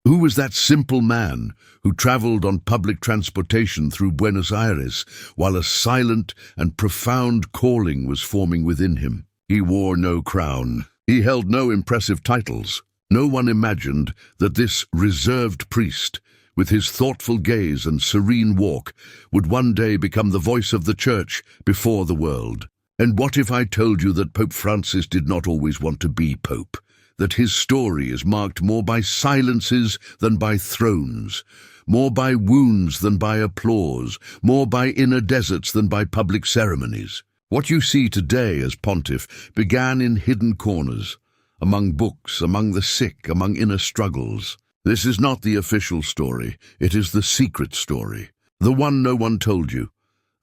Who was that simple man who traveled on public transportation through Buenos Aires while a silent and profound calling was forming within him? He wore no crown. He held no impressive titles. No one imagined that this reserved priest, with his thoughtful gaze and serene walk, would one day become the voice of the Church before the world. And what if I told you that Pope Francis did not always want to be Pope? That his story is marked more by silences than by thrones, more by wounds than by applause, more by inner deserts than by public ceremonies? What you see today as pontiff began in hidden corners, among books, among the sick, among inner struggles. This is not the official story, it is the secret story, the one no one told you,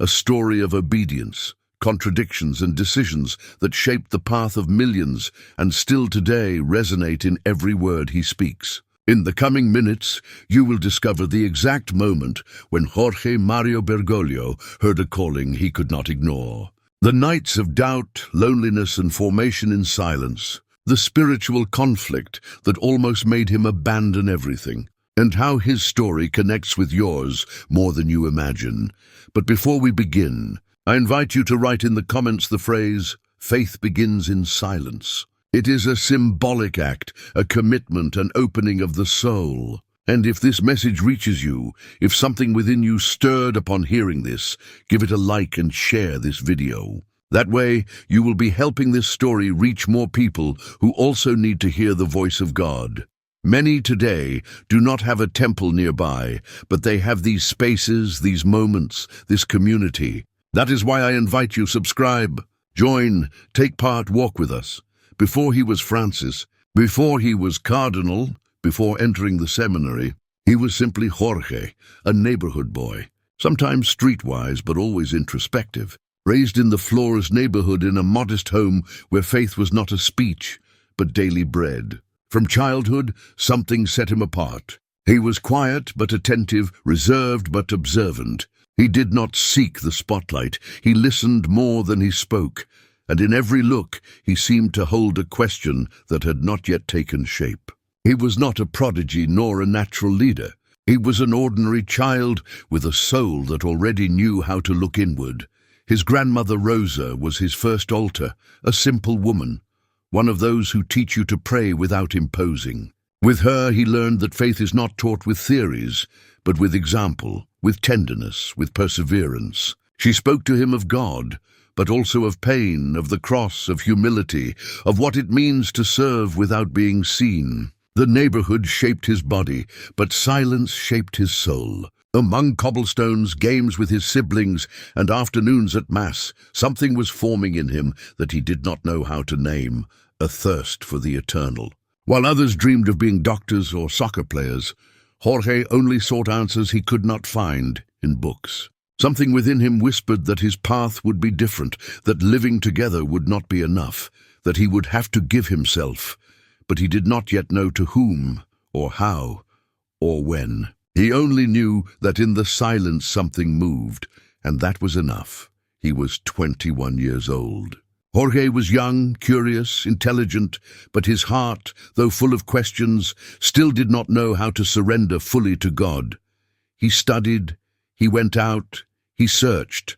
a story of obedience, contradictions and decisions that shaped the path of millions and still today resonate in every word he speaks. In the coming minutes, you will discover the exact moment when Jorge Mario Bergoglio heard a calling he could not ignore. The nights of doubt, loneliness and formation in silence, the spiritual conflict that almost made him abandon everything, and how his story connects with yours more than you imagine. But before we begin, I invite you to write in the comments the phrase, "Faith begins in silence." It is a symbolic act, a commitment, an opening of the soul. And if this message reaches you, if something within you stirred upon hearing this, give it a like and share this video. That way, you will be helping this story reach more people who also need to hear the voice of God. Many today do not have a temple nearby, but they have these spaces, these moments, this community. That is why I invite you, subscribe, join, take part, walk with us. Before he was Francis, before he was cardinal, before entering the seminary, he was simply Jorge, a neighborhood boy, sometimes streetwise but always introspective, raised in the Flores neighborhood in a modest home where faith was not a speech, but daily bread. From childhood, something set him apart. He was quiet but attentive, reserved but observant. He did not seek the spotlight. He listened more than he spoke, and in every look he seemed to hold a question that had not yet taken shape. He was not a prodigy nor a natural leader. He was an ordinary child with a soul that already knew how to look inward. His grandmother Rosa was his first altar, a simple woman, one of those who teach you to pray without imposing. With her he learned that faith is not taught with theories, but with example, with tenderness, with perseverance. She spoke to him of God, but also of pain, of the cross, of humility, of what it means to serve without being seen. The neighborhood shaped his body, but silence shaped his soul. Among cobblestones, games with his siblings, and afternoons at Mass, something was forming in him that he did not know how to name, a thirst for the eternal. While others dreamed of being doctors or soccer players, Jorge only sought answers he could not find in books. Something within him whispered that his path would be different, that living together would not be enough, that he would have to give himself, but he did not yet know to whom, or how, or when. He only knew that in the silence something moved, and that was enough. He was 21 years old. Jorge was young, curious, intelligent, but his heart, though full of questions, still did not know how to surrender fully to God. He studied, he went out, he searched,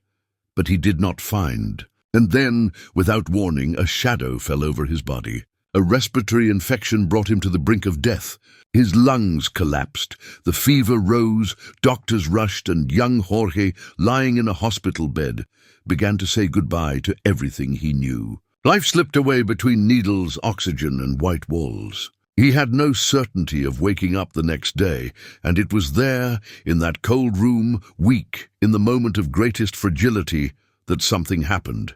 but he did not find. And then, without warning, a shadow fell over his body. A respiratory infection brought him to the brink of death. His lungs collapsed, the fever rose, doctors rushed, and young Jorge, lying in a hospital bed, began to say goodbye to everything he knew. Life slipped away between needles, oxygen, and white walls. He had no certainty of waking up the next day, and it was there, in that cold room, weak, in the moment of greatest fragility, that something happened.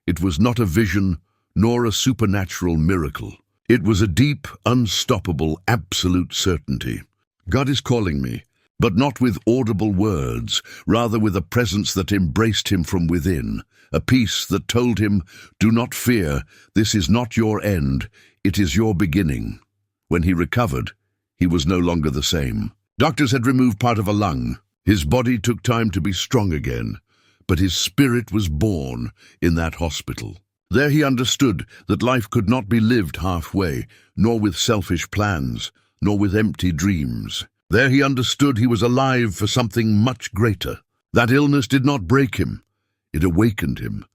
It was not a vision, nor a supernatural miracle. It was a deep, unstoppable, absolute certainty. God is calling me, but not with audible words, rather with a presence that embraced him from within, a peace that told him, "Do not fear, this is not your end, it is your beginning." When he recovered, he was no longer the same. Doctors had removed part of a lung. His body took time to be strong again, but his spirit was born in that hospital. There he understood that life could not be lived halfway, nor with selfish plans. nor with empty dreams. There he understood he was alive for something much greater. That illness did not break him. It awakened him.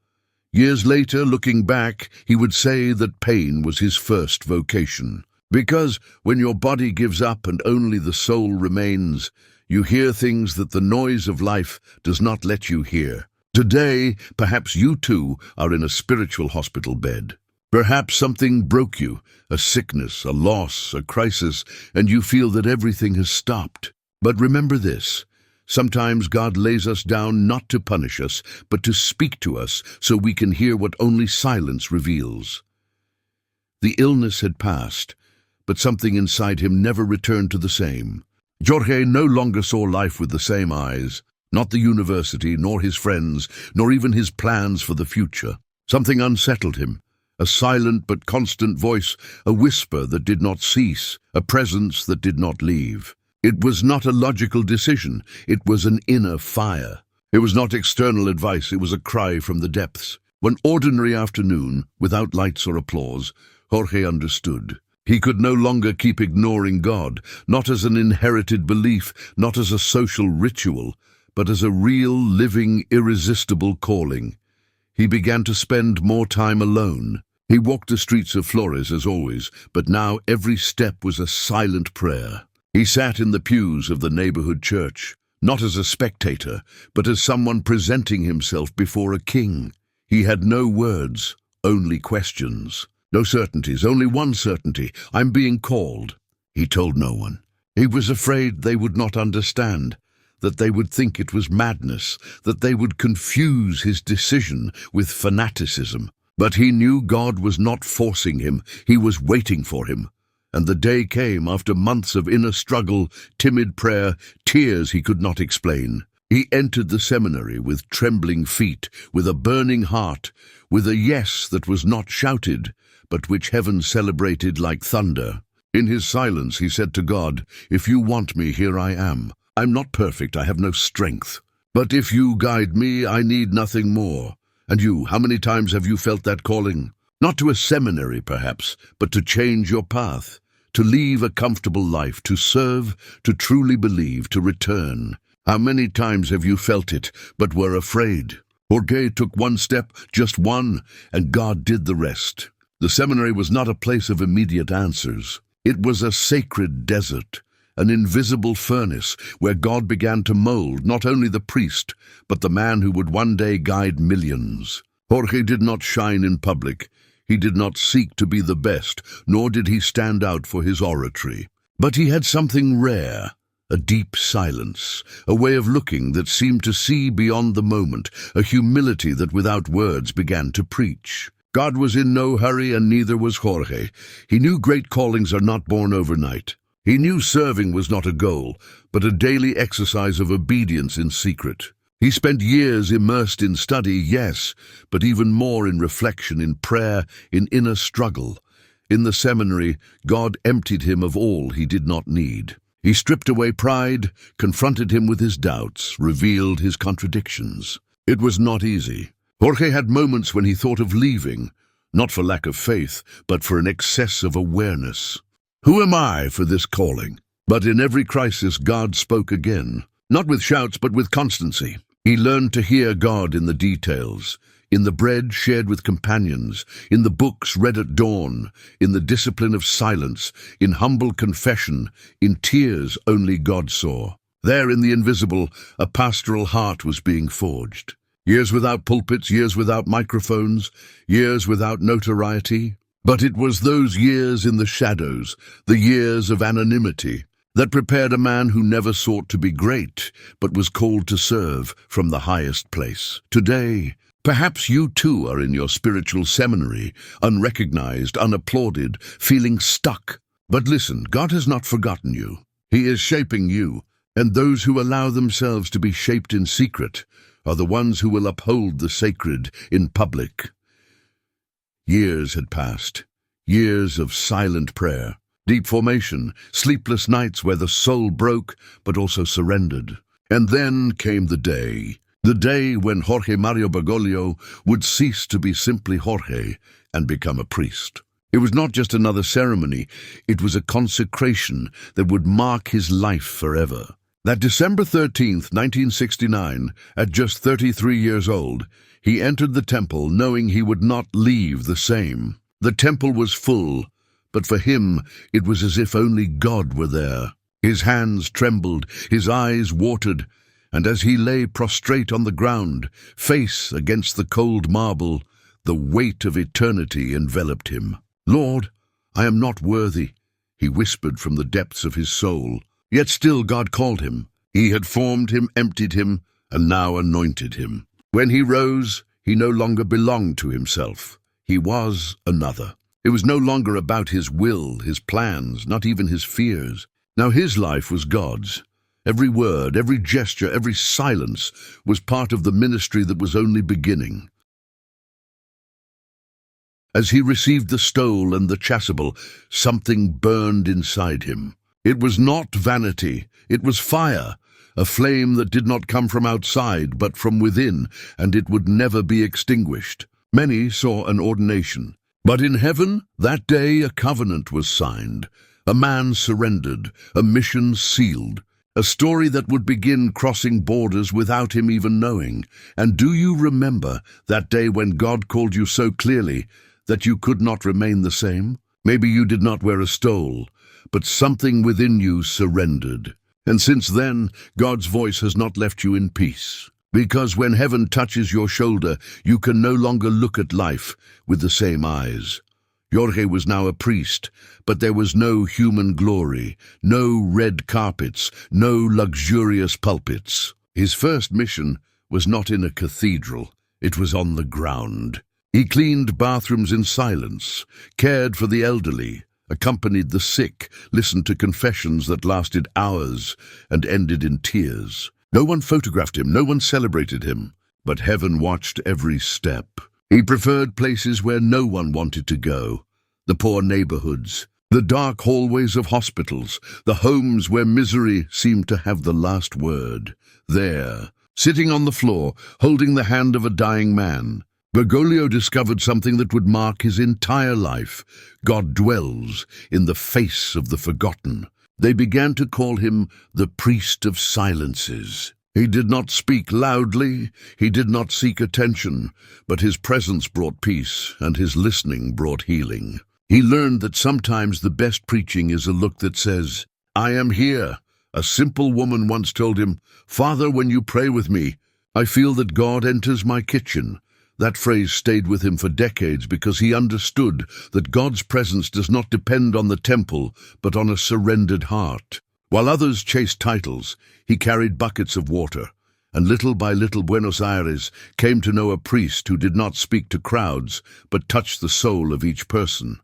Years later, looking back, he would say that pain was his first vocation. Because when your body gives up and only the soul remains, you hear things that the noise of life does not let you hear. Today, perhaps you too are in a spiritual hospital bed. Perhaps something broke you, a sickness, a loss, a crisis, and you feel that everything has stopped. But remember this. Sometimes God lays us down not to punish us, but to speak to us so we can hear what only silence reveals. The illness had passed, but something inside him never returned to the same. Jorge no longer saw life with the same eyes, not the university, nor his friends, nor even his plans for the future. Something unsettled him, a silent but constant voice, a whisper that did not cease, a presence that did not leave. It was not a logical decision, it was an inner fire. It was not external advice, it was a cry from the depths. One ordinary afternoon, without lights or applause, Jorge understood. He could no longer keep ignoring God, not as an inherited belief, not as a social ritual, but as a real, living, irresistible calling. He began to spend more time alone. He walked the streets of Flores as always, but now every step was a silent prayer. He sat in the pews of the neighborhood church, not as a spectator, but as someone presenting himself before a king. He had no words, only questions. No certainties, only one certainty. I'm being called. He told no one. He was afraid they would not understand, that they would think it was madness, that they would confuse his decision with fanaticism. But he knew God was not forcing him, he was waiting for him. And the day came after months of inner struggle, timid prayer, tears he could not explain. He entered the seminary with trembling feet, with a burning heart, with a yes that was not shouted, but which heaven celebrated like thunder. In his silence he said to God, "If you want me, here I am. I'm not perfect, I have no strength. But if you guide me, I need nothing more." And you, how many times have you felt that calling? Not to a seminary, perhaps, but to change your path, to leave a comfortable life, to serve, to truly believe, to return. How many times have you felt it, but were afraid? Jorge took one step, just one, and God did the rest. The seminary was not a place of immediate answers. It was a sacred desert, an invisible furnace where God began to mold not only the priest, but the man who would one day guide millions. Jorge did not shine in public. He did not seek to be the best, nor did he stand out for his oratory. But he had something rare, a deep silence, a way of looking that seemed to see beyond the moment, a humility that without words began to preach. God was in no hurry, and neither was Jorge. He knew great callings are not born overnight. He knew serving was not a goal, but a daily exercise of obedience in secret. He spent years immersed in study, yes, but even more in reflection, in prayer, in inner struggle. In the seminary, God emptied him of all he did not need. He stripped away pride, confronted him with his doubts, revealed his contradictions. It was not easy. Jorge had moments when he thought of leaving, not for lack of faith, but for an excess of awareness. Who am I for this calling? But in every crisis, God spoke again, not with shouts, but with constancy. He learned to hear God in the details, in the bread shared with companions, in the books read at dawn, in the discipline of silence, in humble confession, in tears only God saw. There in the invisible, a pastoral heart was being forged. Years without pulpits, years without microphones, years without notoriety. But it was those years in the shadows, the years of anonymity, that prepared a man who never sought to be great, but was called to serve from the highest place. Today, perhaps you too are in your spiritual seminary, unrecognized, unapplauded, feeling stuck. But listen, God has not forgotten you. He is shaping you, and those who allow themselves to be shaped in secret are the ones who will uphold the sacred in public. Years had passed, years of silent prayer, deep formation, sleepless nights where the soul broke but also surrendered. And then came the day when Jorge Mario Bergoglio would cease to be simply Jorge and become a priest. It was not just another ceremony, it was a consecration that would mark his life forever. That December 13th, 1969, at just 33 years old, he entered the temple knowing he would not leave the same. The temple was full, but for him it was as if only God were there. His hands trembled, his eyes watered, and as he lay prostrate on the ground, face against the cold marble, the weight of eternity enveloped him. "Lord, I am not worthy," he whispered from the depths of his soul. Yet still God called him. He had formed him, emptied him, and now anointed him. When he rose, he no longer belonged to himself. He was another. It was no longer about his will, his plans, not even his fears. Now his life was God's. Every word, every gesture, every silence was part of the ministry that was only beginning. As he received the stole and the chasuble, something burned inside him. It was not vanity, it was fire, a flame that did not come from outside, but from within, and it would never be extinguished. Many saw an ordination. But in heaven, that day a covenant was signed. A man surrendered, a mission sealed, a story that would begin crossing borders without him even knowing. And do you remember that day when God called you so clearly that you could not remain the same? Maybe you did not wear a stole, but something within you surrendered. And since then, God's voice has not left you in peace. Because when heaven touches your shoulder, you can no longer look at life with the same eyes. Jorge was now a priest, but there was no human glory, no red carpets, no luxurious pulpits. His first mission was not in a cathedral, it was on the ground. He cleaned bathrooms in silence, cared for the elderly, accompanied the sick, listened to confessions that lasted hours and ended in tears. No one photographed him, no one celebrated him, but heaven watched every step. He preferred places where no one wanted to go, the poor neighborhoods, the dark hallways of hospitals, the homes where misery seemed to have the last word. There, sitting on the floor, holding the hand of a dying man, Bergoglio discovered something that would mark his entire life. God dwells in the face of the forgotten. They began to call him the priest of silences. He did not speak loudly, he did not seek attention, but his presence brought peace, and his listening brought healing. He learned that sometimes the best preaching is a look that says, "I am here." A simple woman once told him, "Father, when you pray with me, I feel that God enters my kitchen." That phrase stayed with him for decades because he understood that God's presence does not depend on the temple, but on a surrendered heart. While others chased titles, he carried buckets of water, and little by little Buenos Aires came to know a priest who did not speak to crowds, but touched the soul of each person.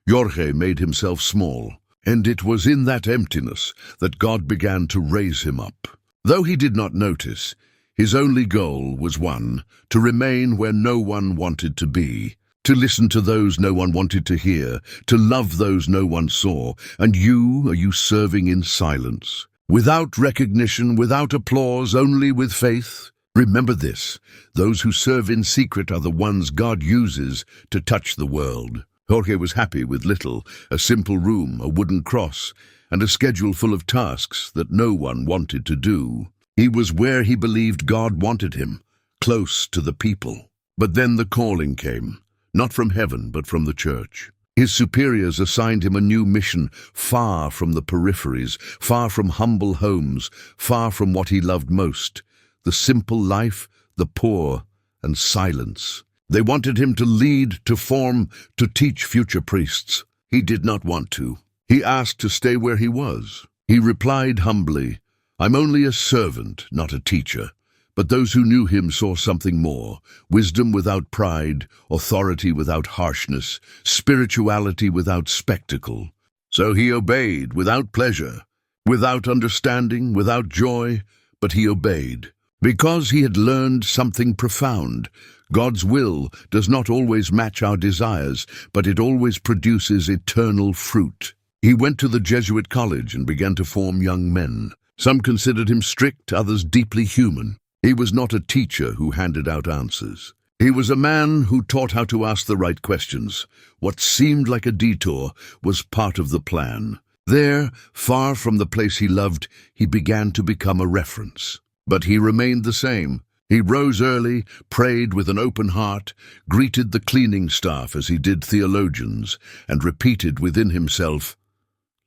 Jorge made himself small, and it was in that emptiness that God began to raise him up. Though he did not notice, his only goal was one, to remain where no one wanted to be, to listen to those no one wanted to hear, to love those no one saw. And are you serving in silence? Without recognition, without applause, only with faith? Remember this, those who serve in secret are the ones God uses to touch the world. Jorge was happy with little, a simple room, a wooden cross, and a schedule full of tasks that no one wanted to do. He was where he believed God wanted him, close to the people. But then the calling came, not from heaven, but from the church. His superiors assigned him a new mission, far from the peripheries, far from humble homes, far from what he loved most, the simple life, the poor, and silence. They wanted him to lead, to form, to teach future priests. He did not want to. He asked to stay where he was. He replied humbly, "I'm only a servant, not a teacher." But those who knew him saw something more, wisdom without pride, authority without harshness, spirituality without spectacle. So he obeyed without pleasure, without understanding, without joy, but he obeyed. Because he had learned something profound. God's will does not always match our desires, but it always produces eternal fruit. He went to the Jesuit college and began to form young men. Some considered him strict, others deeply human. He was not a teacher who handed out answers. He was a man who taught how to ask the right questions. What seemed like a detour was part of the plan. There, far from the place he loved, he began to become a reference. But he remained the same. He rose early, prayed with an open heart, greeted the cleaning staff as he did theologians, and repeated within himself,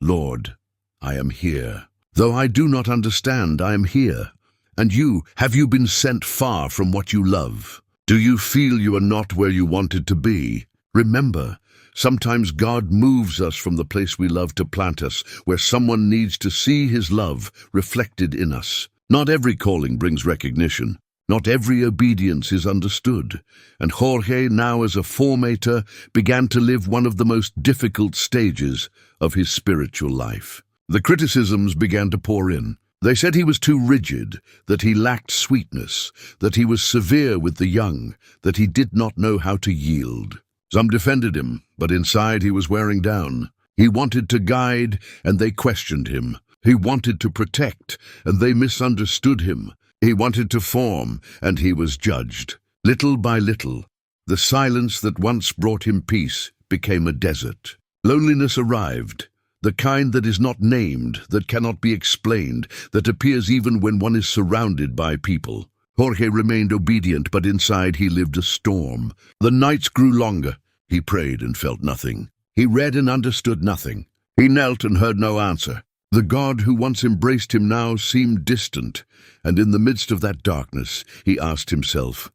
"Lord, I am here. Though I do not understand, I am here. And you, have you been sent far from what you love? Do you feel you are not where you wanted to be? Remember, sometimes God moves us from the place we love to plant us where someone needs to see his love reflected in us. Not every calling brings recognition. Not every obedience is understood, and Jorge, now as a formator, began to live one of the most difficult stages of his spiritual life. The criticisms began to pour in. They said he was too rigid, that he lacked sweetness, that he was severe with the young, that he did not know how to yield. Some defended him, but inside he was wearing down. He wanted to guide, and they questioned him. He wanted to protect, and they misunderstood him. He wanted to form, and he was judged. Little by little, the silence that once brought him peace became a desert. Loneliness arrived, the kind that is not named, that cannot be explained, that appears even when one is surrounded by people. Jorge remained obedient, but inside he lived a storm. The nights grew longer. He prayed and felt nothing. He read and understood nothing. He knelt and heard no answer. The God who once embraced him now seemed distant, and in the midst of that darkness, he asked himself,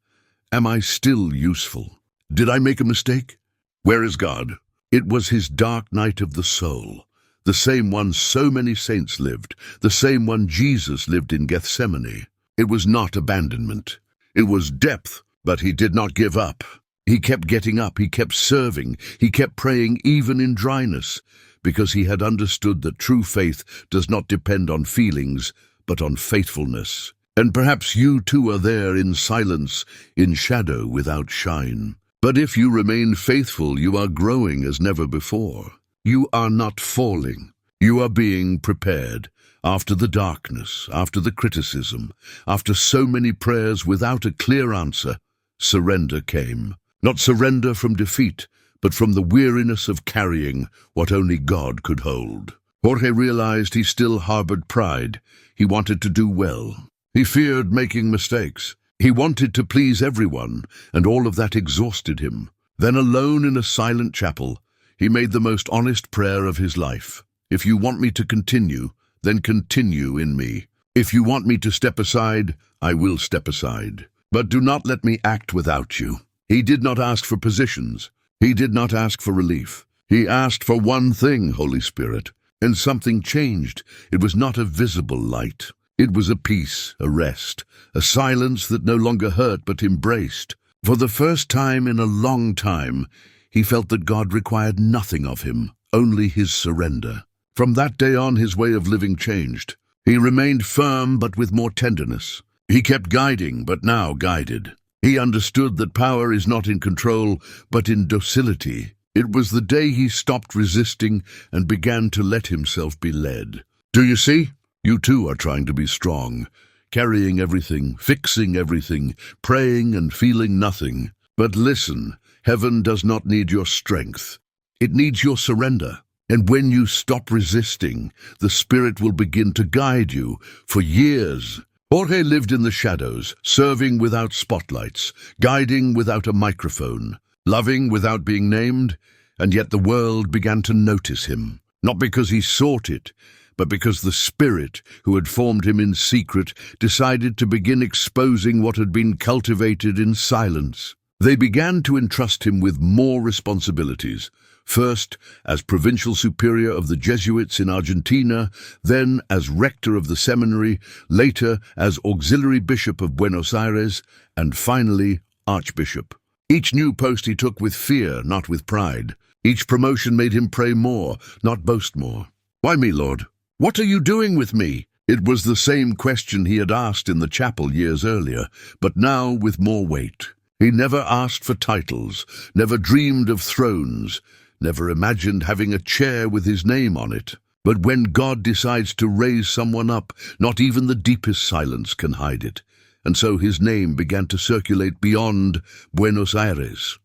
"Am I still useful? Did I make a mistake? Where is God?" It was his dark night of the soul, the same one so many saints lived, the same one Jesus lived in Gethsemane. It was not abandonment. It was depth, but he did not give up. He kept getting up, he kept serving, he kept praying even in dryness, because he had understood that true faith does not depend on feelings, but on faithfulness. And perhaps you too are there in silence, in shadow without shine. But if you remain faithful, you are growing as never before. You are not falling. You are being prepared. After the darkness, after the criticism, after so many prayers without a clear answer, surrender came. Not surrender from defeat, but from the weariness of carrying what only God could hold. Jorge realized he still harbored pride. He wanted to do well. He feared making mistakes. He wanted to please everyone, and all of that exhausted him. Then, alone in a silent chapel, he made the most honest prayer of his life. "If you want me to continue, then continue in me. If you want me to step aside, I will step aside. But do not let me act without you." He did not ask for positions. He did not ask for relief. He asked for one thing, Holy Spirit, and something changed. It was not a visible light. It was a peace, a rest, a silence that no longer hurt but embraced. For the first time in a long time, he felt that God required nothing of him, only his surrender. From that day on, his way of living changed. He remained firm but with more tenderness. He kept guiding, but now guided. He understood that power is not in control, but in docility. It was the day he stopped resisting and began to let himself be led. Do you see? You too are trying to be strong, carrying everything, fixing everything, praying and feeling nothing. But listen, heaven does not need your strength. It needs your surrender. And when you stop resisting, the Spirit will begin to guide you for years. Jorge lived in the shadows, serving without spotlights, guiding without a microphone, loving without being named, and yet the world began to notice him, not because he sought it, but because the Spirit, who had formed him in secret, decided to begin exposing what had been cultivated in silence. They began to entrust him with more responsibilities, first as provincial superior of the Jesuits in Argentina, then as rector of the seminary, later as auxiliary bishop of Buenos Aires, and finally archbishop. Each new post he took with fear, not with pride. Each promotion made him pray more, not boast more. "Why me, Lord? What are you doing with me?" It was the same question he had asked in the chapel years earlier, but now with more weight. He never asked for titles, never dreamed of thrones, never imagined having a chair with his name on it. But when God decides to raise someone up, not even the deepest silence can hide it. and so his name began to circulate beyond Buenos Aires.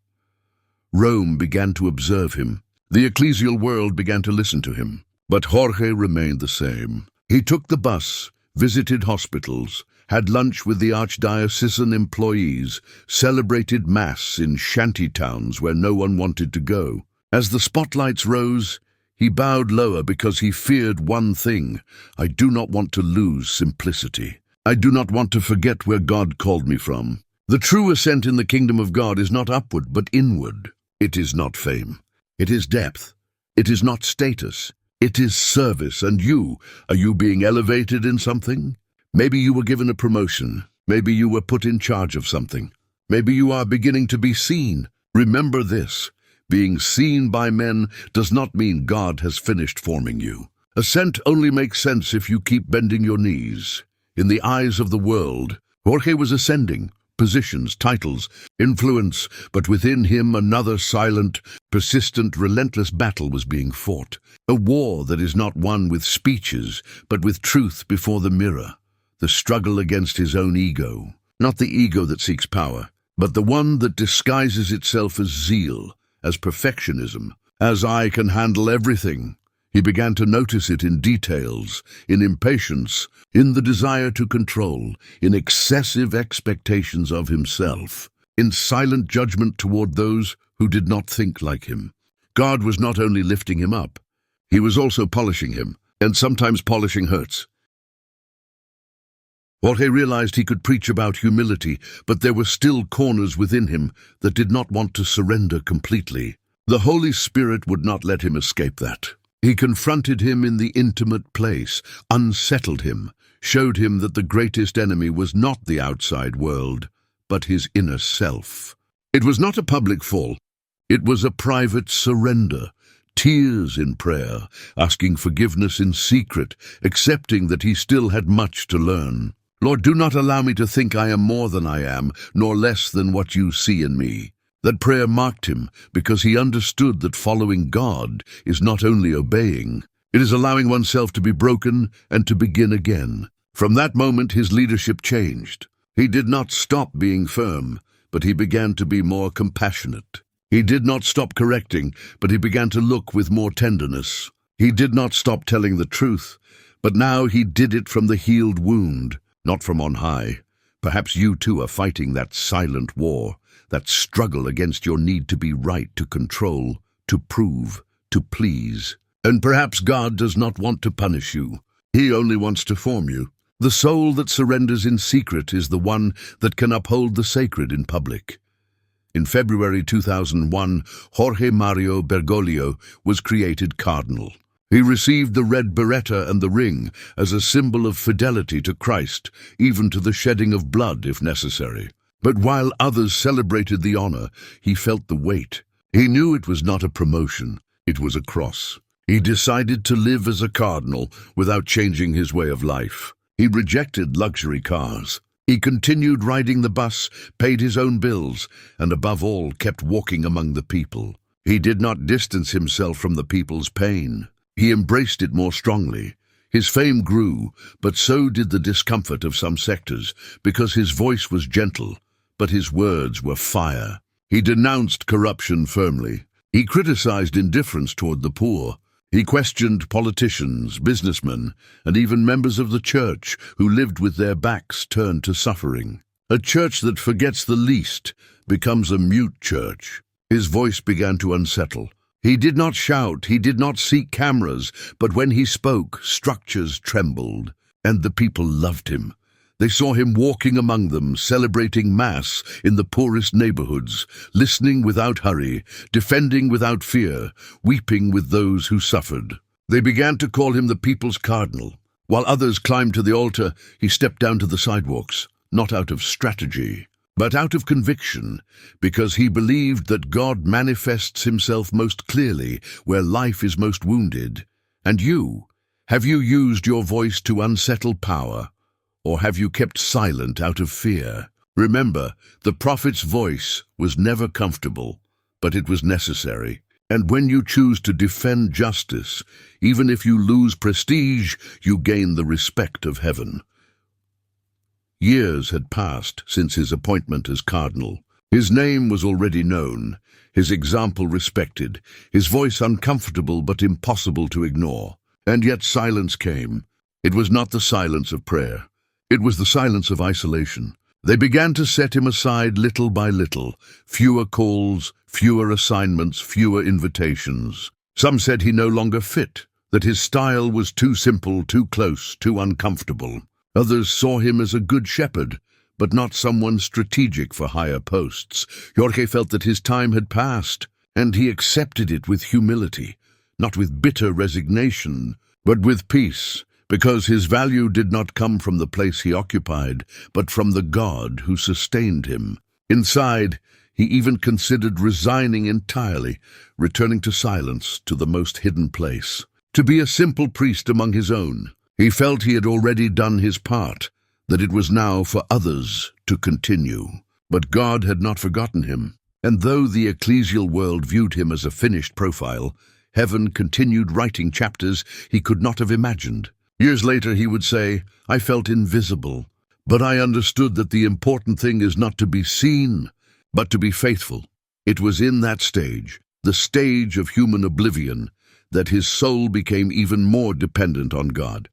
Rome began to observe him. The ecclesial world began to listen to him. But Jorge remained the same. He took the bus, visited hospitals, had lunch with the archdiocesan employees, celebrated Mass in shanty towns where no one wanted to go. As the spotlights rose, he bowed lower because he feared one thing: I do not want to lose simplicity. I do not want to forget where God called me from. The true ascent in the kingdom of God is not upward, but inward. It is not fame. It is depth. It is not status. It is service. And are you being elevated in something? Maybe you were given a promotion. Maybe you were put in charge of something. Maybe you are beginning to be seen. Remember this: being seen by men does not mean God has finished forming you. Ascent only makes sense if you keep bending your knees. In the eyes of the world, Jorge was ascending. Positions, titles, influence, but within him another silent, persistent, relentless battle was being fought. A war that is not won with speeches, but with truth before the mirror. The struggle against his own ego. Not the ego that seeks power, but the one that disguises itself as zeal, as perfectionism, as I can handle everything. He began to notice it in details, in impatience, in the desire to control, in excessive expectations of himself, in silent judgment toward those who did not think like him. God was not only lifting him up, he was also polishing him, and sometimes polishing hurts. Jorge realized he could preach about humility, but there were still corners within him that did not want to surrender completely. The Holy Spirit would not let him escape that. He confronted him in the intimate place, unsettled him, showed him that the greatest enemy was not the outside world, but his inner self. It was not a public fall. It was a private surrender, tears in prayer, asking forgiveness in secret, accepting that he still had much to learn. Lord, do not allow me to think I am more than I am, nor less than what you see in me. That prayer marked him because he understood that following God is not only obeying, it is allowing oneself to be broken and to begin again. From that moment, his leadership changed. He did not stop being firm, but he began to be more compassionate. He did not stop correcting, but he began to look with more tenderness. He did not stop telling the truth, but now he did it from the healed wound, not from on high. Perhaps you too are fighting that silent war, that struggle against your need to be right, to control, to prove, to please. And perhaps God does not want to punish you. He only wants to form you. The soul that surrenders in secret is the one that can uphold the sacred in public. In February 2001, Jorge Mario Bergoglio was created cardinal. He received the red biretta and the ring as a symbol of fidelity to Christ, even to the shedding of blood if necessary. But while others celebrated the honor, he felt the weight. He knew it was not a promotion, it was a cross. He decided to live as a cardinal without changing his way of life. He rejected luxury cars. He continued riding the bus, paid his own bills, and above all, kept walking among the people. He did not distance himself from the people's pain. He embraced it more strongly. His fame grew, but so did the discomfort of some sectors, because his voice was gentle, but his words were fire. He denounced corruption firmly. He criticized indifference toward the poor. He questioned politicians, businessmen, and even members of the church who lived with their backs turned to suffering. A church that forgets the least becomes a mute church. His voice began to unsettle. He did not shout, he did not seek cameras, but when he spoke, structures trembled, and the people loved him. They saw him walking among them, celebrating Mass in the poorest neighborhoods, listening without hurry, defending without fear, weeping with those who suffered. They began to call him the people's cardinal. While others climbed to the altar, he stepped down to the sidewalks, not out of strategy, but out of conviction, because he believed that God manifests himself most clearly where life is most wounded. And have you used your voice to unsettle power? Or have you kept silent out of fear? Remember, the prophet's voice was never comfortable, but it was necessary. And when you choose to defend justice, even if you lose prestige, you gain the respect of heaven. Years had passed since his appointment as cardinal. His name was already known, his example respected, his voice uncomfortable but impossible to ignore. And yet silence came. It was not the silence of prayer. It was the silence of isolation. They began to set him aside little by little. Fewer calls, fewer assignments, fewer invitations. Some said he no longer fit, that his style was too simple, too close, too uncomfortable. Others saw him as a good shepherd, but not someone strategic for higher posts. Jorge felt that his time had passed, and he accepted it with humility, not with bitter resignation, but with peace, because his value did not come from the place he occupied, but from the God who sustained him. Inside, he even considered resigning entirely, returning to silence, to the most hidden place, to be a simple priest among his own. He felt he had already done his part, that it was now for others to continue. But God had not forgotten him, and though the ecclesial world viewed him as a finished profile, heaven continued writing chapters he could not have imagined. Years later he would say, "I felt invisible, but I understood that the important thing is not to be seen, but to be faithful." It was in that stage, the stage of human oblivion, that his soul became even more dependent on God.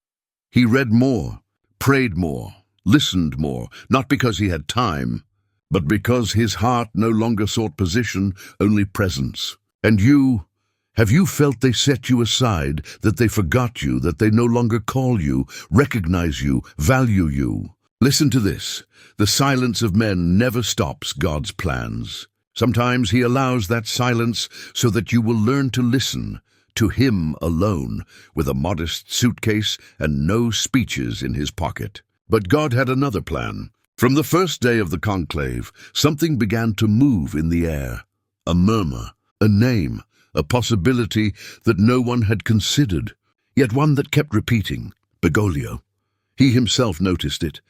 He read more, prayed more, listened more, not because he had time, but because his heart no longer sought position, only presence. And you, have you felt they set you aside, that they forgot you, that they no longer call you, recognize you, value you? Listen to this. The silence of men never stops God's plans. Sometimes he allows that silence so that you will learn to listen to him alone, with a modest suitcase and no speeches in his pocket. But God had another plan. From the first day of the conclave, something began to move in the air. A murmur, a name, a possibility that no one had considered, yet one that kept repeating: Bergoglio. He himself noticed it,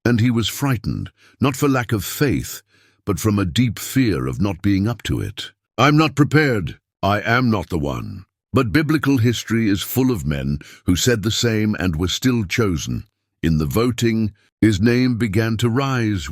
and he was frightened, not for lack of faith, but from a deep fear of not being up to it. "I'm not prepared. I am not the one." But biblical history is full of men who said the same and were still chosen. In the voting, his name began to rise.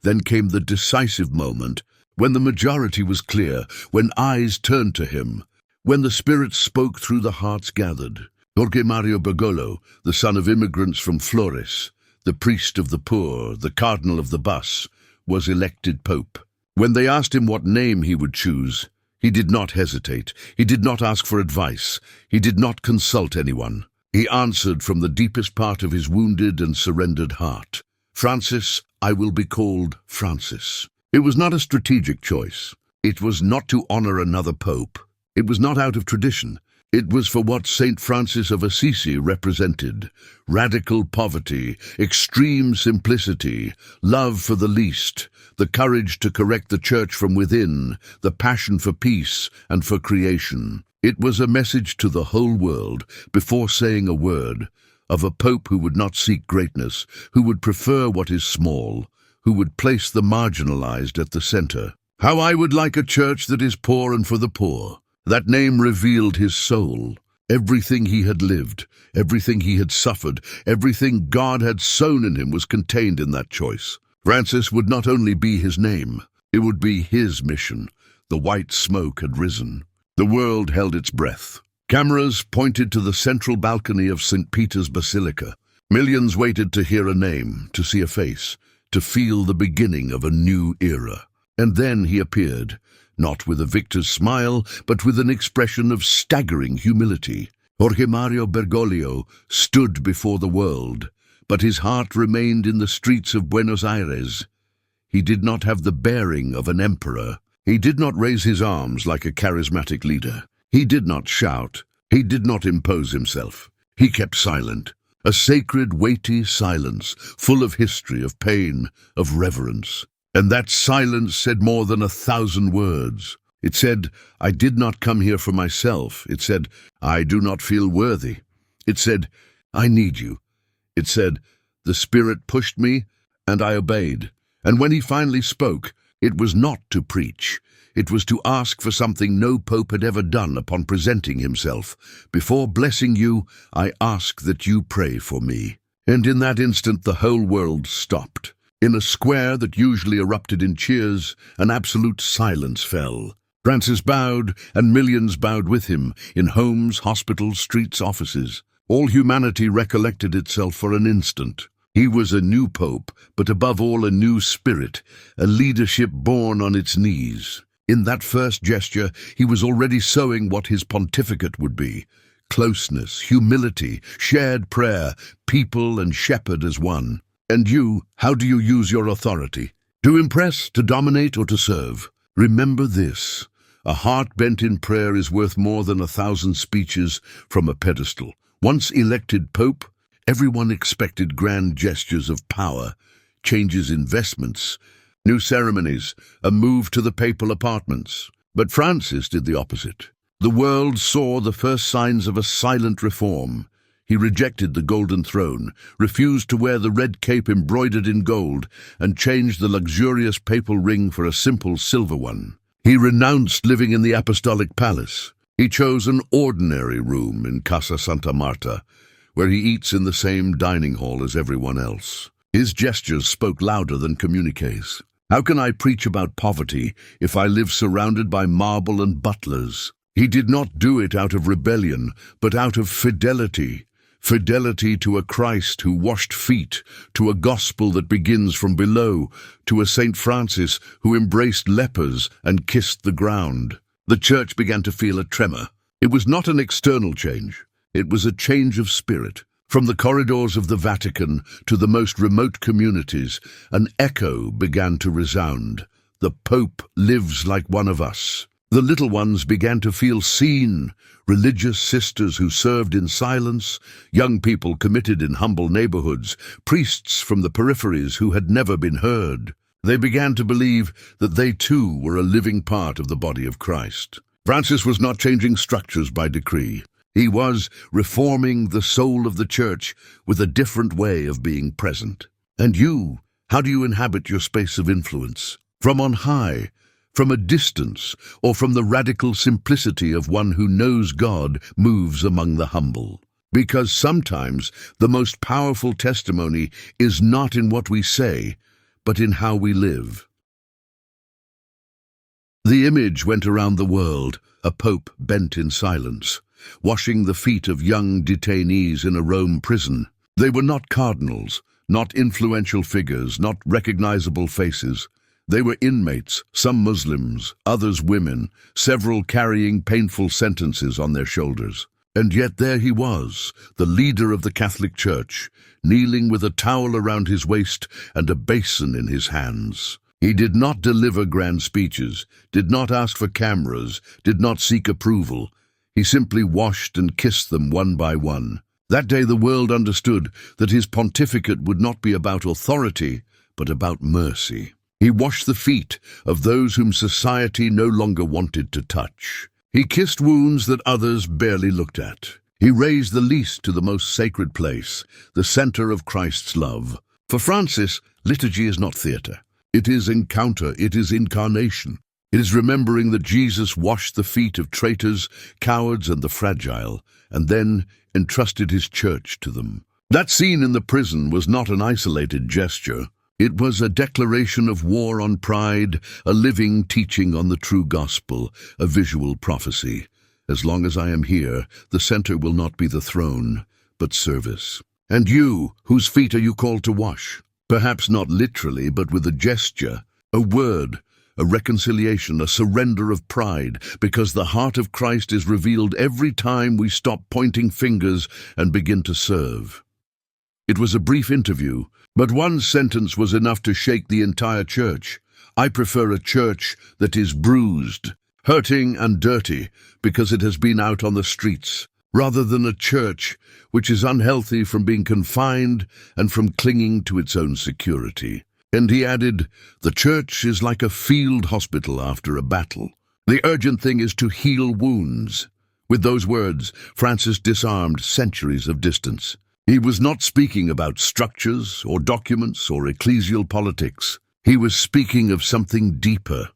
Then came the decisive moment, when the majority was clear, when eyes turned to him, when the Spirit spoke through the hearts gathered. Jorge Mario Bergoglio, the son of immigrants from Flores, the priest of the poor, the cardinal of the bus, was elected pope. When they asked him what name he would choose, he did not hesitate. He did not ask for advice. He did not consult anyone. He answered from the deepest part of his wounded and surrendered heart. "Francis, I will be called Francis." It was not a strategic choice. It was not to honor another pope. It was not out of tradition. It was for what Saint Francis of Assisi represented: radical poverty, extreme simplicity, love for the least, the courage to correct the church from within, the passion for peace and for creation. It was a message to the whole world, before saying a word, of a pope who would not seek greatness, who would prefer what is small, who would place the marginalized at the center. "How I would like a church that is poor and for the poor." That name revealed his soul. Everything he had lived, everything he had suffered, everything God had sown in him was contained in that choice. Francis would not only be his name, it would be his mission. The white smoke had risen. The world held its breath. Cameras pointed to the central balcony of St. Peter's Basilica. Millions waited to hear a name, to see a face, to feel the beginning of a new era. And then he appeared, not with a victor's smile, but with an expression of staggering humility. Jorge Mario Bergoglio stood before the world, but his heart remained in the streets of Buenos Aires. He did not have the bearing of an emperor. He did not raise his arms like a charismatic leader. He did not shout. He did not impose himself. He kept silent, a sacred, weighty silence, full of history, of pain, of reverence. And that silence said more than 1,000 words. It said, "I did not come here for myself." It said, "I do not feel worthy." It said, "I need you." It said, "The Spirit pushed me, and I obeyed." And when he finally spoke, it was not to preach. It was to ask for something no pope had ever done upon presenting himself. "Before blessing you, I ask that you pray for me." And in that instant the whole world stopped. In a square that usually erupted in cheers, an absolute silence fell. Francis bowed, and millions bowed with him, in homes, hospitals, streets, offices. All humanity recollected itself for an instant. He was a new pope, but above all a new spirit, a leadership born on its knees. In that first gesture, he was already sowing what his pontificate would be. Closeness, humility, shared prayer, people and shepherd as one. And you, how do you use your authority? To impress, to dominate, or to serve? Remember this: a heart bent in prayer is worth more than 1,000 speeches from a pedestal. Once elected pope, everyone expected grand gestures of power, changes in vestments, new ceremonies, a move to the papal apartments. But Francis did the opposite. The world saw the first signs of a silent reform. He rejected the golden throne, refused to wear the red cape embroidered in gold, and changed the luxurious papal ring for a simple silver one. He renounced living in the apostolic palace. He chose an ordinary room in Casa Santa Marta, where he eats in the same dining hall as everyone else. His gestures spoke louder than communiques. How can I preach about poverty if I live surrounded by marble and butlers? He did not do it out of rebellion, but out of fidelity. Fidelity to a Christ who washed feet, to a gospel that begins from below, to a Saint Francis who embraced lepers and kissed the ground. The church began to feel a tremor. It was not an external change. It was a change of spirit. From the corridors of the Vatican to the most remote communities, an echo began to resound. The Pope lives like one of us. The little ones began to feel seen. Religious sisters who served in silence, young people committed in humble neighborhoods, priests from the peripheries who had never been heard. They began to believe that they too were a living part of the body of Christ. Francis was not changing structures by decree. He was reforming the soul of the church with a different way of being present. And you, how do you inhabit your space of influence? From on high, from a distance, or from the radical simplicity of one who knows God moves among the humble? Because sometimes the most powerful testimony is not in what we say, but in how we live. The image went around the world, a pope bent in silence, washing the feet of young detainees in a Rome prison. They were not cardinals, not influential figures, not recognizable faces. They were inmates, some Muslims, others women, several carrying painful sentences on their shoulders. And yet there he was, the leader of the Catholic Church, kneeling with a towel around his waist and a basin in his hands. He did not deliver grand speeches, did not ask for cameras, did not seek approval. He simply washed and kissed them one by one. That day the world understood that his pontificate would not be about authority, but about mercy. He washed the feet of those whom society no longer wanted to touch. He kissed wounds that others barely looked at. He raised the least to the most sacred place, the center of Christ's love. For Francis, liturgy is not theater. It is encounter, it is incarnation. It is remembering that Jesus washed the feet of traitors, cowards, and the fragile, and then entrusted his church to them. That scene in the prison was not an isolated gesture. It was a declaration of war on pride, a living teaching on the true gospel, a visual prophecy. As long as I am here, the center will not be the throne, but service. And you, whose feet are you called to wash? Perhaps not literally, but with a gesture, a word, a reconciliation, a surrender of pride, because the heart of Christ is revealed every time we stop pointing fingers and begin to serve. It was a brief interview, but one sentence was enough to shake the entire church. I prefer a church that is bruised, hurting and dirty because it has been out on the streets, rather than a church which is unhealthy from being confined and from clinging to its own security. And he added, the church is like a field hospital after a battle. The urgent thing is to heal wounds. With those words, Francis disarmed centuries of distance. He was not speaking about structures or documents or ecclesial politics. He was speaking of something deeper,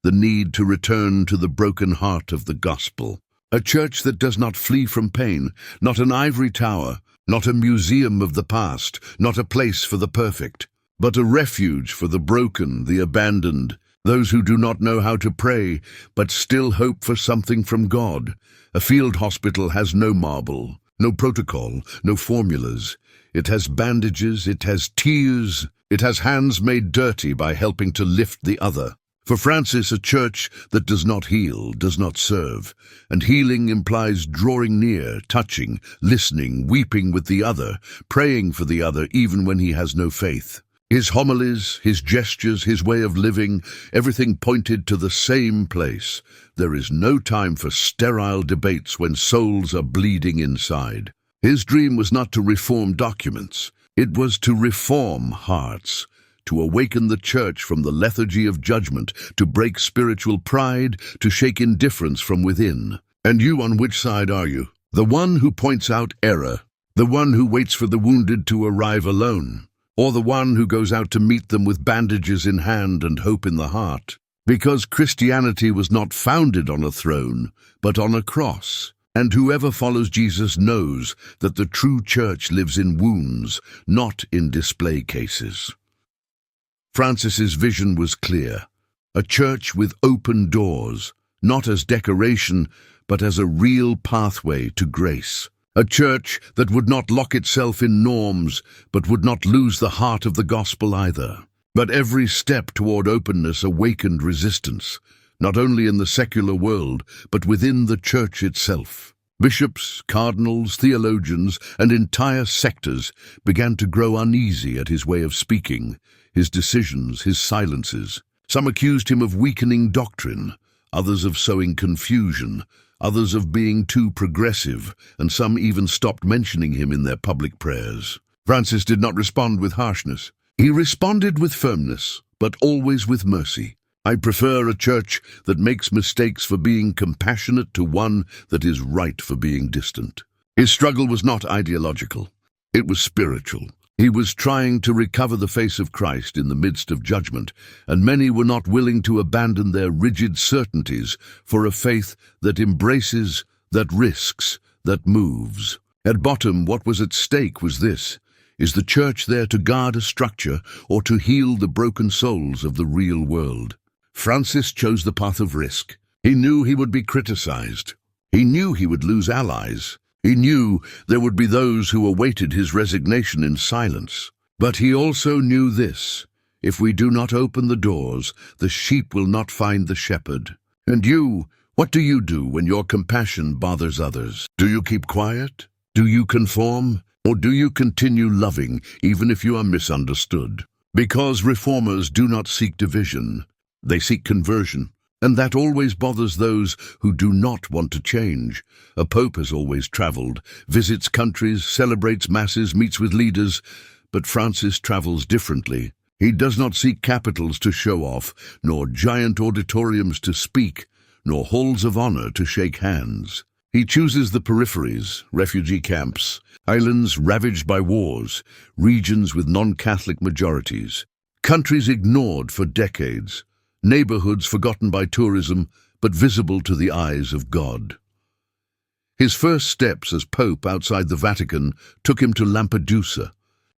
the need to return to the broken heart of the gospel. A church that does not flee from pain, not an ivory tower, not a museum of the past, not a place for the perfect, but a refuge for the broken, the abandoned, those who do not know how to pray, but still hope for something from God. A field hospital has no marble, no protocol, no formulas. It has bandages, it has tears, it has hands made dirty by helping to lift the other. For Francis, a church that does not heal, does not serve, and healing implies drawing near, touching, listening, weeping with the other, praying for the other even when he has no faith. His homilies, his gestures, his way of living, everything pointed to the same place. There is no time for sterile debates when souls are bleeding inside. His dream was not to reform documents. It was to reform hearts, to awaken the church from the lethargy of judgment, to break spiritual pride, to shake indifference from within. And you, on which side are you? The one who points out error, the one who waits for the wounded to arrive alone, or the one who goes out to meet them with bandages in hand and hope in the heart? Because Christianity was not founded on a throne, but on a cross. And whoever follows Jesus knows that the true church lives in wounds, not in display cases. Francis's vision was clear. A church with open doors, not as decoration, but as a real pathway to grace. A church that would not lock itself in norms, but would not lose the heart of the gospel either. But every step toward openness awakened resistance, not only in the secular world, but within the church itself. Bishops, cardinals, theologians, and entire sectors began to grow uneasy at his way of speaking, his decisions, his silences. Some accused him of weakening doctrine, others of sowing confusion, others of being too progressive, and some even stopped mentioning him in their public prayers. Francis did not respond with harshness. He responded with firmness, but always with mercy. I prefer a church that makes mistakes for being compassionate to one that is right for being distant. His struggle was not ideological. It was spiritual. He was trying to recover the face of Christ in the midst of judgment, and many were not willing to abandon their rigid certainties for a faith that embraces, that risks, that moves. At bottom, what was at stake was this: is the church there to guard a structure or to heal the broken souls of the real world? Francis chose the path of risk. He knew he would be criticized. He knew he would lose allies. He knew there would be those who awaited his resignation in silence. But he also knew this: if we do not open the doors, the sheep will not find the shepherd. And you, what do you do when your compassion bothers others? Do you keep quiet? Do you conform? Or do you continue loving even if you are misunderstood? Because reformers do not seek division. They seek conversion, and that always bothers those who do not want to change. A pope has always traveled, visits countries, celebrates masses, meets with leaders, but Francis travels differently. He does not seek capitals to show off, nor giant auditoriums to speak, nor halls of honor to shake hands. He chooses the peripheries, refugee camps, islands ravaged by wars, regions with non-Catholic majorities, countries ignored for decades, neighborhoods forgotten by tourism, but visible to the eyes of God. His first steps as Pope outside the Vatican took him to Lampedusa,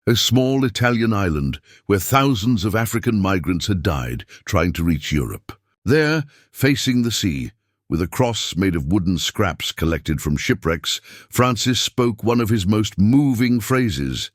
a small Italian island where thousands of African migrants had died trying to reach Europe. There, facing the sea, with a cross made of wooden scraps collected from shipwrecks, Francis spoke one of his most moving phrases: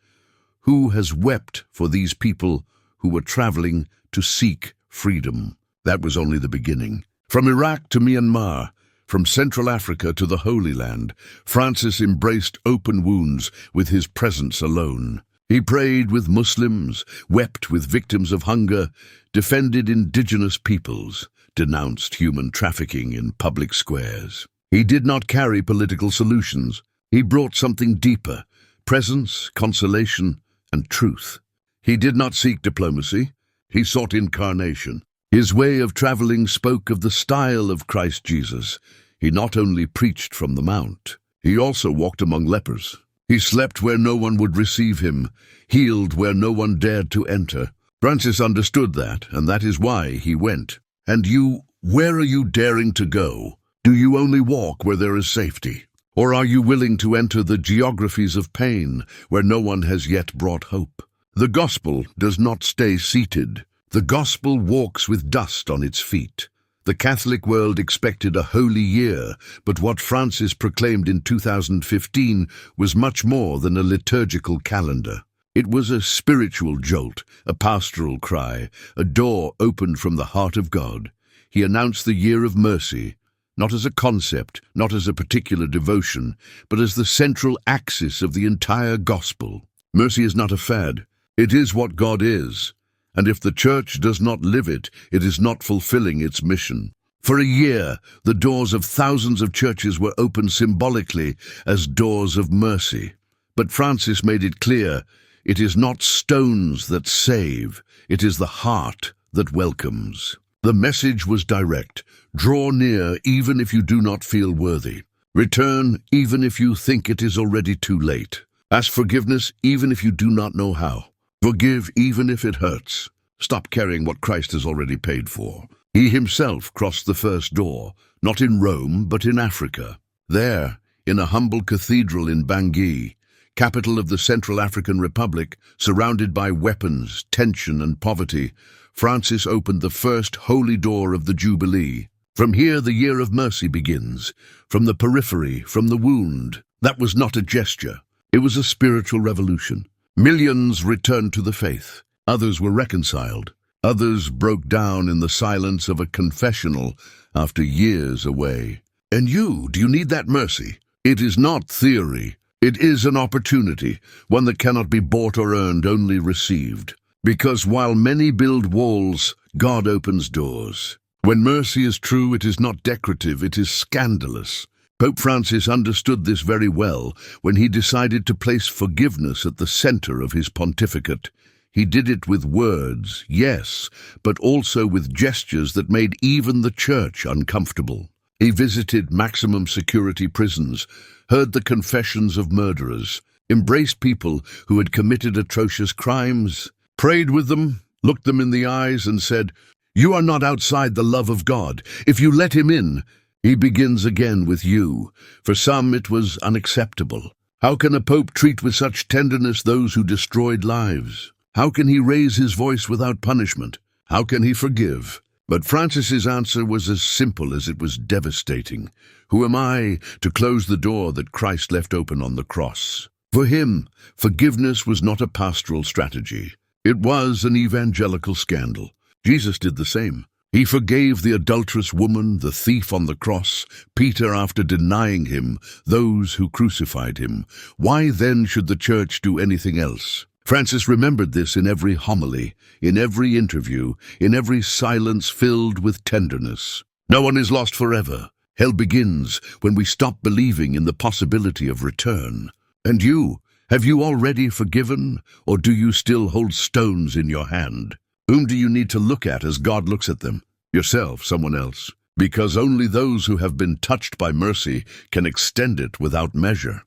"Who has wept for these people who were traveling to seek freedom?" That was only the beginning. From Iraq to Myanmar, from Central Africa to the Holy Land, Francis embraced open wounds with his presence alone. He prayed with Muslims, wept with victims of hunger, defended indigenous peoples, denounced human trafficking in public squares. He did not carry political solutions. He brought something deeper: presence, consolation, and truth. He did not seek diplomacy. He sought incarnation. His way of traveling spoke of the style of Christ Jesus. He not only preached from the Mount, he also walked among lepers. He slept where no one would receive him, healed where no one dared to enter. Francis understood that, and that is why he went. And you, where are you daring to go? Do you only walk where there is safety? Or are you willing to enter the geographies of pain where no one has yet brought hope? The gospel does not stay seated. The gospel walks with dust on its feet. The Catholic world expected a holy year, but what Francis proclaimed in 2015 was much more than a liturgical calendar. It was a spiritual jolt, a pastoral cry, a door opened from the heart of God. He announced the year of mercy, not as a concept, not as a particular devotion, but as the central axis of the entire gospel. Mercy is not a fad. It is what God is. And if the church does not live it, it is not fulfilling its mission. For a year, the doors of thousands of churches were opened symbolically as doors of mercy. But Francis made it clear, it is not stones that save, it is the heart that welcomes. The message was direct. Draw near even if you do not feel worthy. Return even if you think it is already too late. Ask forgiveness even if you do not know how. Forgive even if it hurts. Stop carrying what Christ has already paid for. He himself crossed the first door, not in Rome, but in Africa. There, in a humble cathedral in Bangui, capital of the Central African Republic, surrounded by weapons, tension, and poverty, Francis opened the first holy door of the Jubilee. From here the year of mercy begins, from the periphery, from the wound. That was not a gesture. It was a spiritual revolution. Millions returned to the faith. Others were reconciled. Others broke down in the silence of a confessional after years away. And you, do you need that mercy? It is not theory. It is an opportunity, one that cannot be bought or earned, only received. Because while many build walls, God opens doors. When mercy is true, it is not decorative, it is scandalous. Pope Francis understood this very well when he decided to place forgiveness at the center of his pontificate. He did it with words, yes, but also with gestures that made even the church uncomfortable. He visited maximum security prisons, heard the confessions of murderers, embraced people who had committed atrocious crimes, prayed with them, looked them in the eyes and said, "You are not outside the love of God. If you let him in, he begins again with you." For some it was unacceptable. How can a pope treat with such tenderness those who destroyed lives? How can he raise his voice without punishment? How can he forgive? But Francis's answer was as simple as it was devastating. Who am I to close the door that Christ left open on the cross? For him, forgiveness was not a pastoral strategy. It was an evangelical scandal. Jesus did the same. He forgave the adulterous woman, the thief on the cross, Peter after denying him, those who crucified him. Why then should the church do anything else? Francis remembered this in every homily, in every interview, in every silence filled with tenderness. No one is lost forever. Hell begins when we stop believing in the possibility of return. And you, have you already forgiven, or do you still hold stones in your hand? Whom do you need to look at as God looks at them? Yourself, someone else? Because only those who have been touched by mercy can extend it without measure.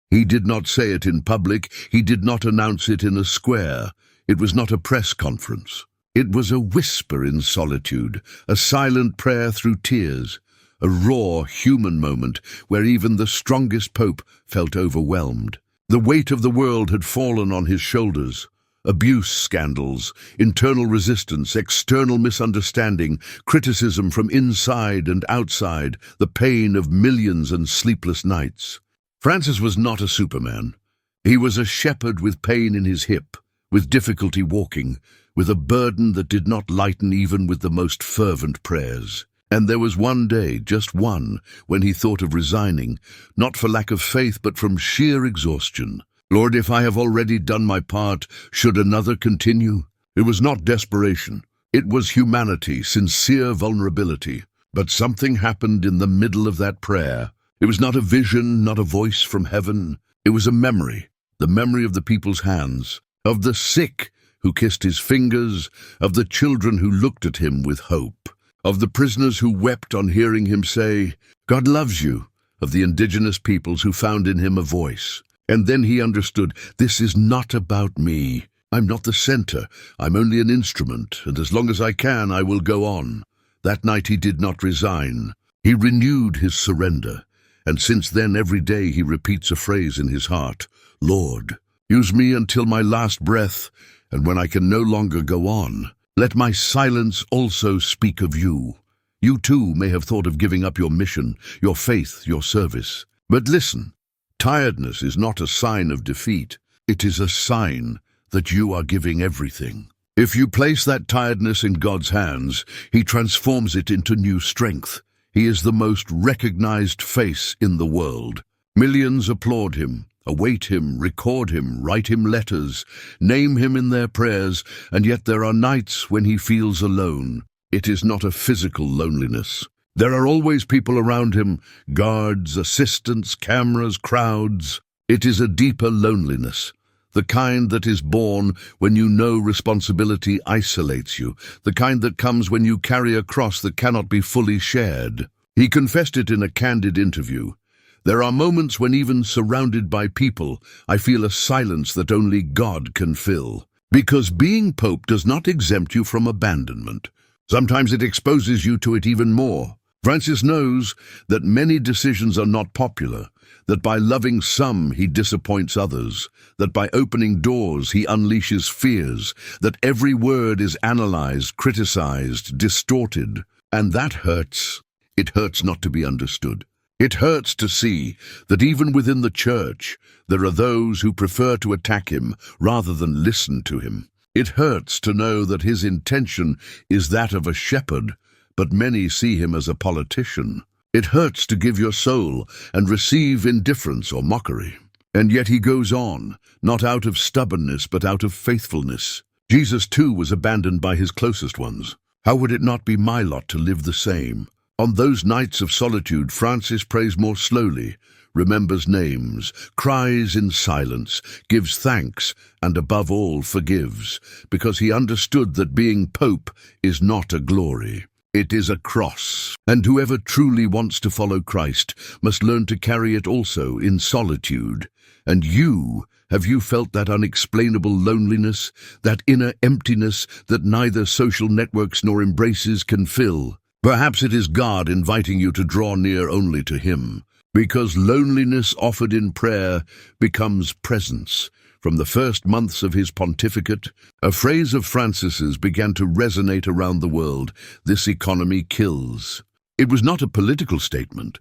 He did not say it in public. He did not announce it in a square. It was not a press conference. It was a whisper in solitude, a silent prayer through tears, a raw human moment where even the strongest pope felt overwhelmed. The weight of the world had fallen on his shoulders. Abuse scandals, internal resistance, external misunderstanding, criticism from inside and outside, the pain of millions and sleepless nights. Francis was not a superman. He was a shepherd with pain in his hip, with difficulty walking, with a burden that did not lighten even with the most fervent prayers. And there was one day, just one, when he thought of resigning, not for lack of faith but from sheer exhaustion. Lord, if I have already done my part, should another continue? It was not desperation. It was humanity, sincere vulnerability. But something happened in the middle of that prayer. It was not a vision, not a voice from heaven. It was a memory, the memory of the people's hands, of the sick who kissed his fingers, of the children who looked at him with hope, of the prisoners who wept on hearing him say, "God loves you," of the indigenous peoples who found in him a voice. And then he understood, this is not about me. I'm not the center. I'm only an instrument, and as long as I can, I will go on. That night he did not resign. He renewed his surrender, and since then every day he repeats a phrase in his heart: Lord, use me until my last breath, and when I can no longer go on, let my silence also speak of you. You too may have thought of giving up your mission, your faith, your service. But listen, tiredness is not a sign of defeat. It is a sign that you are giving everything. If you place that tiredness in God's hands, He transforms it into new strength. He is the most recognized face in the world. Millions applaud Him, await Him, record Him, write Him letters, name Him in their prayers, and yet there are nights when He feels alone. It is not a physical loneliness. There are always people around Him, guards, assistants, cameras, crowds. It is a deeper loneliness, the kind that is born when you know responsibility isolates you, the kind that comes when you carry a cross that cannot be fully shared. He confessed it in a candid interview. There are moments when even surrounded by people, I feel a silence that only God can fill. Because being Pope does not exempt you from abandonment. Sometimes it exposes you to it even more. Francis knows that many decisions are not popular, that by loving some he disappoints others, that by opening doors he unleashes fears, that every word is analyzed, criticized, distorted. And that hurts. It hurts not to be understood. It hurts to see that even within the church there are those who prefer to attack him rather than listen to him. It hurts to know that his intention is that of a shepherd, but many see him as a politician. It hurts to give your soul and receive indifference or mockery. And yet he goes on, not out of stubbornness but out of faithfulness. Jesus too was abandoned by his closest ones. How would it not be my lot to live the same? On those nights of solitude, Francis prays more slowly, remembers names, cries in silence, gives thanks, and above all forgives, because he understood that being Pope is not a glory. It is a cross, and whoever truly wants to follow Christ must learn to carry it also in solitude. And have you felt that unexplainable loneliness, that inner emptiness that neither social networks nor embraces can fill? Perhaps it is God inviting you to draw near only to Him, because loneliness offered in prayer becomes presence. From the first months of his pontificate, a phrase of Francis's began to resonate around the world: this economy kills. It was not a political statement.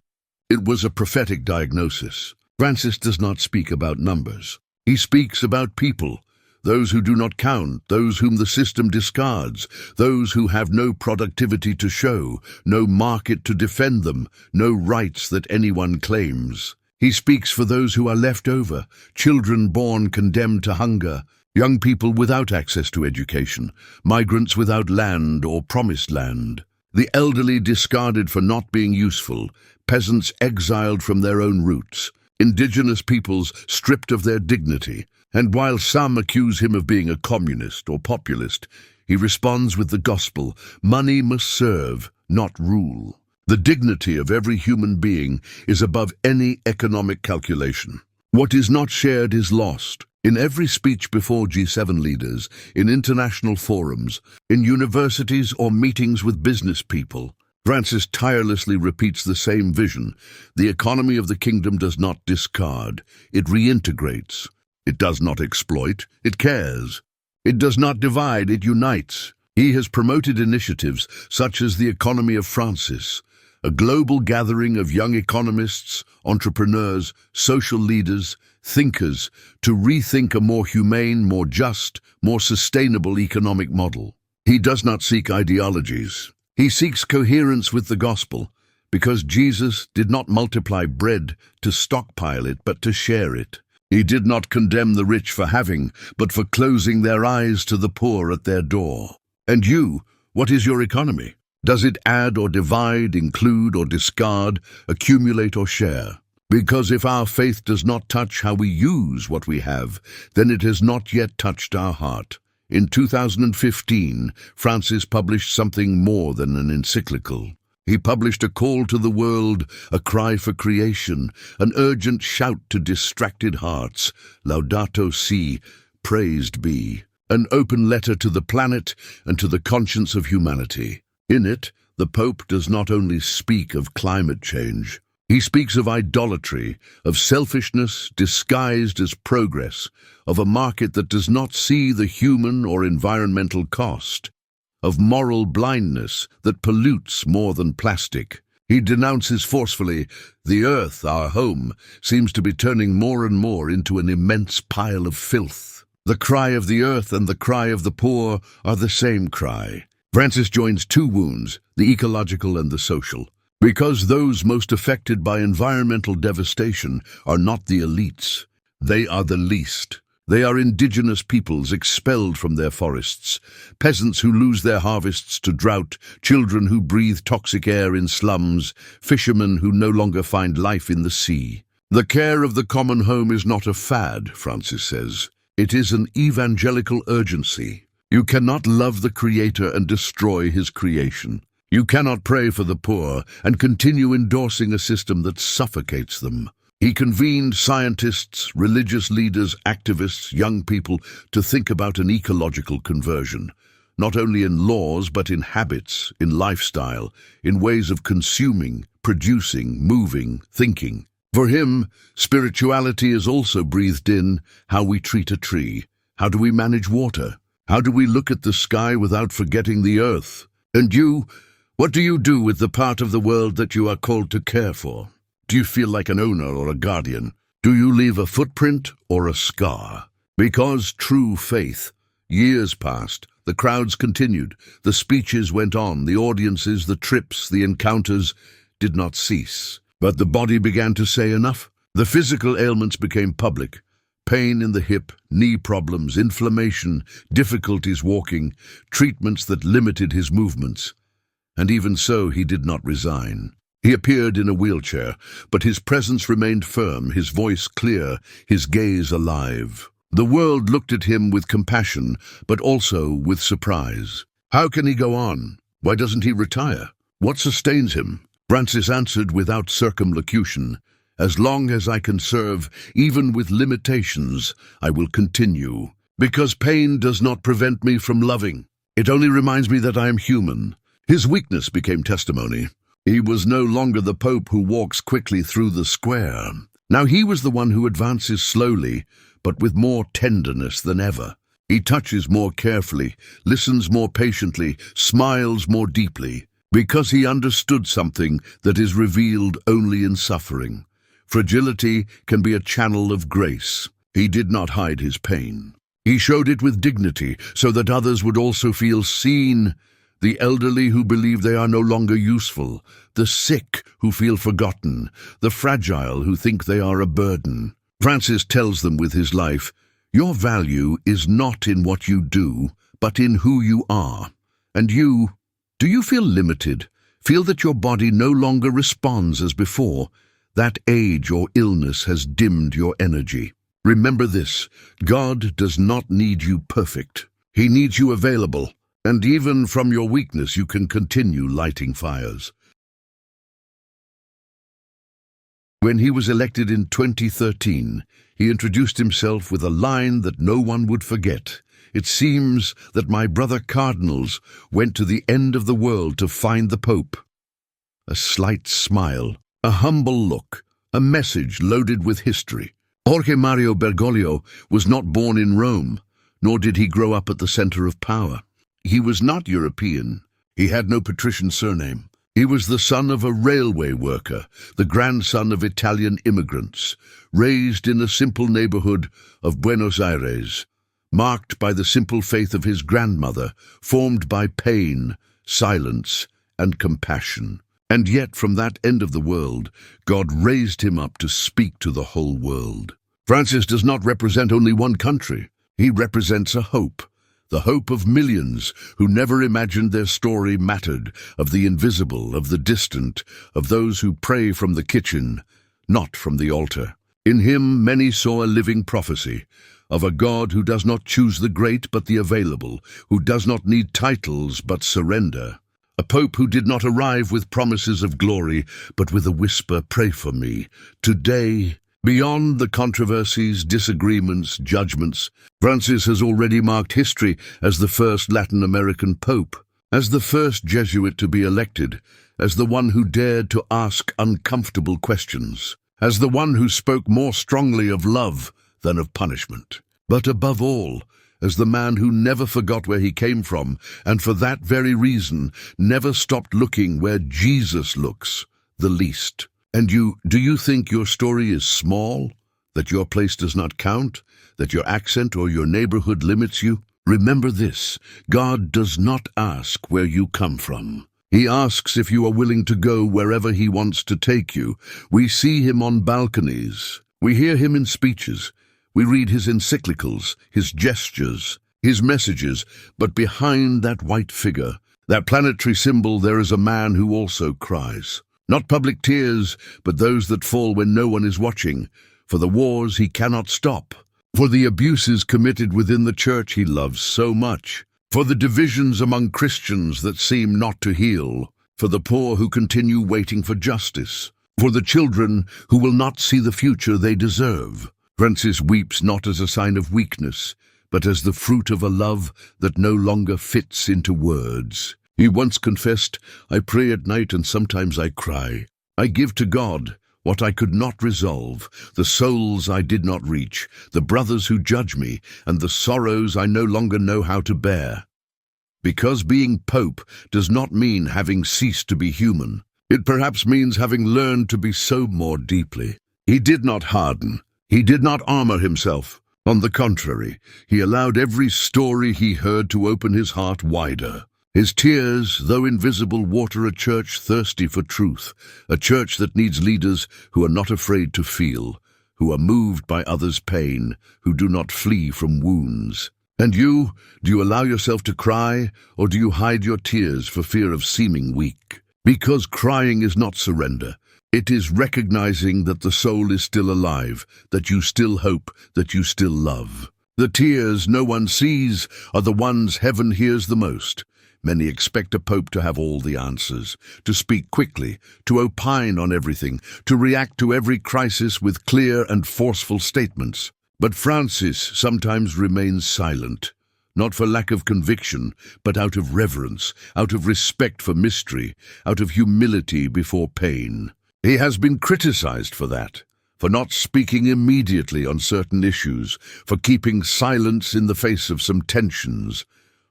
It was a prophetic diagnosis. Francis does not speak about numbers. He speaks about people, those who do not count, those whom the system discards, those who have no productivity to show, no market to defend them, no rights that anyone claims. He speaks for those who are left over, children born condemned to hunger, young people without access to education, migrants without land or promised land, the elderly discarded for not being useful, peasants exiled from their own roots, indigenous peoples stripped of their dignity. And while some accuse him of being a communist or populist, he responds with the gospel: money must serve, not rule. The dignity of every human being is above any economic calculation. What is not shared is lost. In every speech before G7 leaders, in international forums, in universities or meetings with business people, Francis tirelessly repeats the same vision. The economy of the kingdom does not discard, it reintegrates. It does not exploit, it cares. It does not divide, it unites. He has promoted initiatives such as the Economy of Francis, a global gathering of young economists, entrepreneurs, social leaders, thinkers, to rethink a more humane, more just, more sustainable economic model. He does not seek ideologies. He seeks coherence with the gospel, because Jesus did not multiply bread to stockpile it, but to share it. He did not condemn the rich for having, but for closing their eyes to the poor at their door. And you, what is your economy? Does it add or divide, include or discard, accumulate or share? Because if our faith does not touch how we use what we have, then it has not yet touched our heart. In 2015, Francis published something more than an encyclical. He published a call to the world, a cry for creation, an urgent shout to distracted hearts: Laudato Si, praised be, an open letter to the planet and to the conscience of humanity. In it, The Pope does not only speak of climate change. He speaks of idolatry, of selfishness disguised as progress, of a market that does not see the human or environmental cost, of moral blindness that pollutes more than plastic. He denounces forcefully, the earth, our home, seems to be turning more and more into an immense pile of filth. The cry of the earth and the cry of the poor are the same cry. Francis joins two wounds, the ecological and the social. Because those most affected by environmental devastation are not the elites. They are the least. They are indigenous peoples expelled from their forests, peasants who lose their harvests to drought, children who breathe toxic air in slums, fishermen who no longer find life in the sea. The care of the common home is not a fad, Francis says. It is an evangelical urgency. You cannot love the Creator and destroy His creation. You cannot pray for the poor and continue endorsing a system that suffocates them. He convened scientists, religious leaders, activists, young people to think about an ecological conversion, not only in laws but in habits, in lifestyle, in ways of consuming, producing, moving, thinking. For him, spirituality is also breathed in how we treat a tree. How do we manage water? How do we look at the sky without forgetting the earth? And you, what do you do with the part of the world that you are called to care for? Do you feel like an owner or a guardian? Do you leave a footprint or a scar? Because true faith. Years passed, the crowds continued, the speeches went on, the audiences, the trips, the encounters did not cease. But the body began to say enough. The physical ailments became public. Pain in the hip, knee problems, inflammation, difficulties walking, treatments that limited his movements. And even so, he did not resign. He appeared in a wheelchair, but his presence remained firm, his voice clear, his gaze alive. The world looked at him with compassion, but also with surprise. How can he go on? Why doesn't he retire? What sustains him? Francis answered without circumlocution, as long as I can serve, even with limitations, I will continue. Because pain does not prevent me from loving. It only reminds me that I am human. His weakness became testimony. He was no longer the Pope who walks quickly through the square. Now he was the one who advances slowly, but with more tenderness than ever. He touches more carefully, listens more patiently, smiles more deeply, because he understood something that is revealed only in suffering. Fragility can be a channel of grace. He did not hide his pain. He showed it with dignity, so that others would also feel seen. The elderly who believe they are no longer useful, the sick who feel forgotten, the fragile who think they are a burden. Francis tells them with his life, your value is not in what you do, but in who you are. And you, do you feel limited? Feel that your body no longer responds as before? That age or illness has dimmed your energy. Remember this, God does not need you perfect. He needs you available. And even from your weakness you can continue lighting fires. When he was elected in 2013, he introduced himself with a line that no one would forget. It seems that my brother cardinals went to the end of the world to find the Pope. A slight smile, a humble look, a message loaded with history. Jorge Mario Bergoglio was not born in Rome, nor did he grow up at the center of power. He was not European. He had no patrician surname. He was the son of a railway worker, the grandson of Italian immigrants, raised in a simple neighborhood of Buenos Aires, marked by the simple faith of his grandmother, formed by pain, silence, and compassion. And yet, from that end of the world, God raised him up to speak to the whole world. Francis does not represent only one country. He represents a hope. The hope of millions who never imagined their story mattered, of the invisible, of the distant, of those who pray from the kitchen, not from the altar. In him many saw a living prophecy, of a God who does not choose the great but the available, who does not need titles but surrender. A Pope who did not arrive with promises of glory, but with a whisper, pray for me. Today, beyond the controversies, disagreements, judgments, Francis has already marked history as the first Latin American Pope. As the first Jesuit to be elected, as the one who dared to ask uncomfortable questions, as the one who spoke more strongly of love than of punishment, but above all, as the man who never forgot where he came from, and for that very reason never stopped looking where Jesus looks, the least. And do you think your story is small? That your place does not count? That your accent or your neighborhood limits you? Remember this: God does not ask where you come from. He asks if you are willing to go wherever he wants to take you. We see him on balconies. We hear him in speeches. We read his encyclicals, his gestures, his messages. But behind that white figure, that planetary symbol, there is a man who also cries. Not public tears, but those that fall when no one is watching. For the wars he cannot stop. For the abuses committed within the church he loves so much. For the divisions among Christians that seem not to heal. For the poor who continue waiting for justice. For the children who will not see the future they deserve. Francis weeps not as a sign of weakness, but as the fruit of a love that no longer fits into words. He once confessed, "I pray at night and sometimes I cry. I give to God what I could not resolve, the souls I did not reach, the brothers who judge me, and the sorrows I no longer know how to bear." Because being Pope does not mean having ceased to be human. It perhaps means having learned to be so more deeply. He did not harden. He did not armor himself. On the contrary, he allowed every story he heard to open his heart wider. His tears, though invisible, water a church thirsty for truth, a church that needs leaders who are not afraid to feel, who are moved by others' pain, who do not flee from wounds. And you, do you allow yourself to cry, or do you hide your tears for fear of seeming weak? Because crying is not surrender. It is recognizing that the soul is still alive, that you still hope, that you still love. The tears no one sees are the ones heaven hears the most. Many expect a pope to have all the answers, to speak quickly, to opine on everything, to react to every crisis with clear and forceful statements. But Francis sometimes remains silent, not for lack of conviction, but out of reverence, out of respect for mystery, out of humility before pain. He has been criticized for that, for not speaking immediately on certain issues, for keeping silence in the face of some tensions,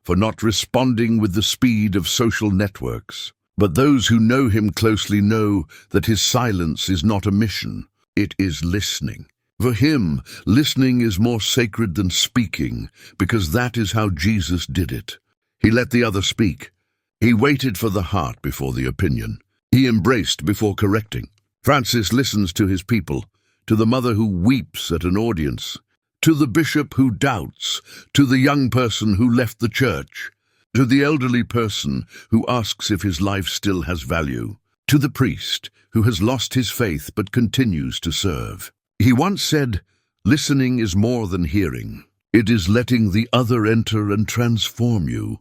for not responding with the speed of social networks. But those who know him closely know that his silence is not omission, it is listening. For him, listening is more sacred than speaking, because that is how Jesus did it. He let the other speak. He waited for the heart before the opinion. He embraced before correcting. Francis listens to his people, to the mother who weeps at an audience, to the bishop who doubts, to the young person who left the church, to the elderly person who asks if his life still has value, to the priest who has lost his faith but continues to serve. He once said, "Listening is more than hearing. It is letting the other enter and transform you."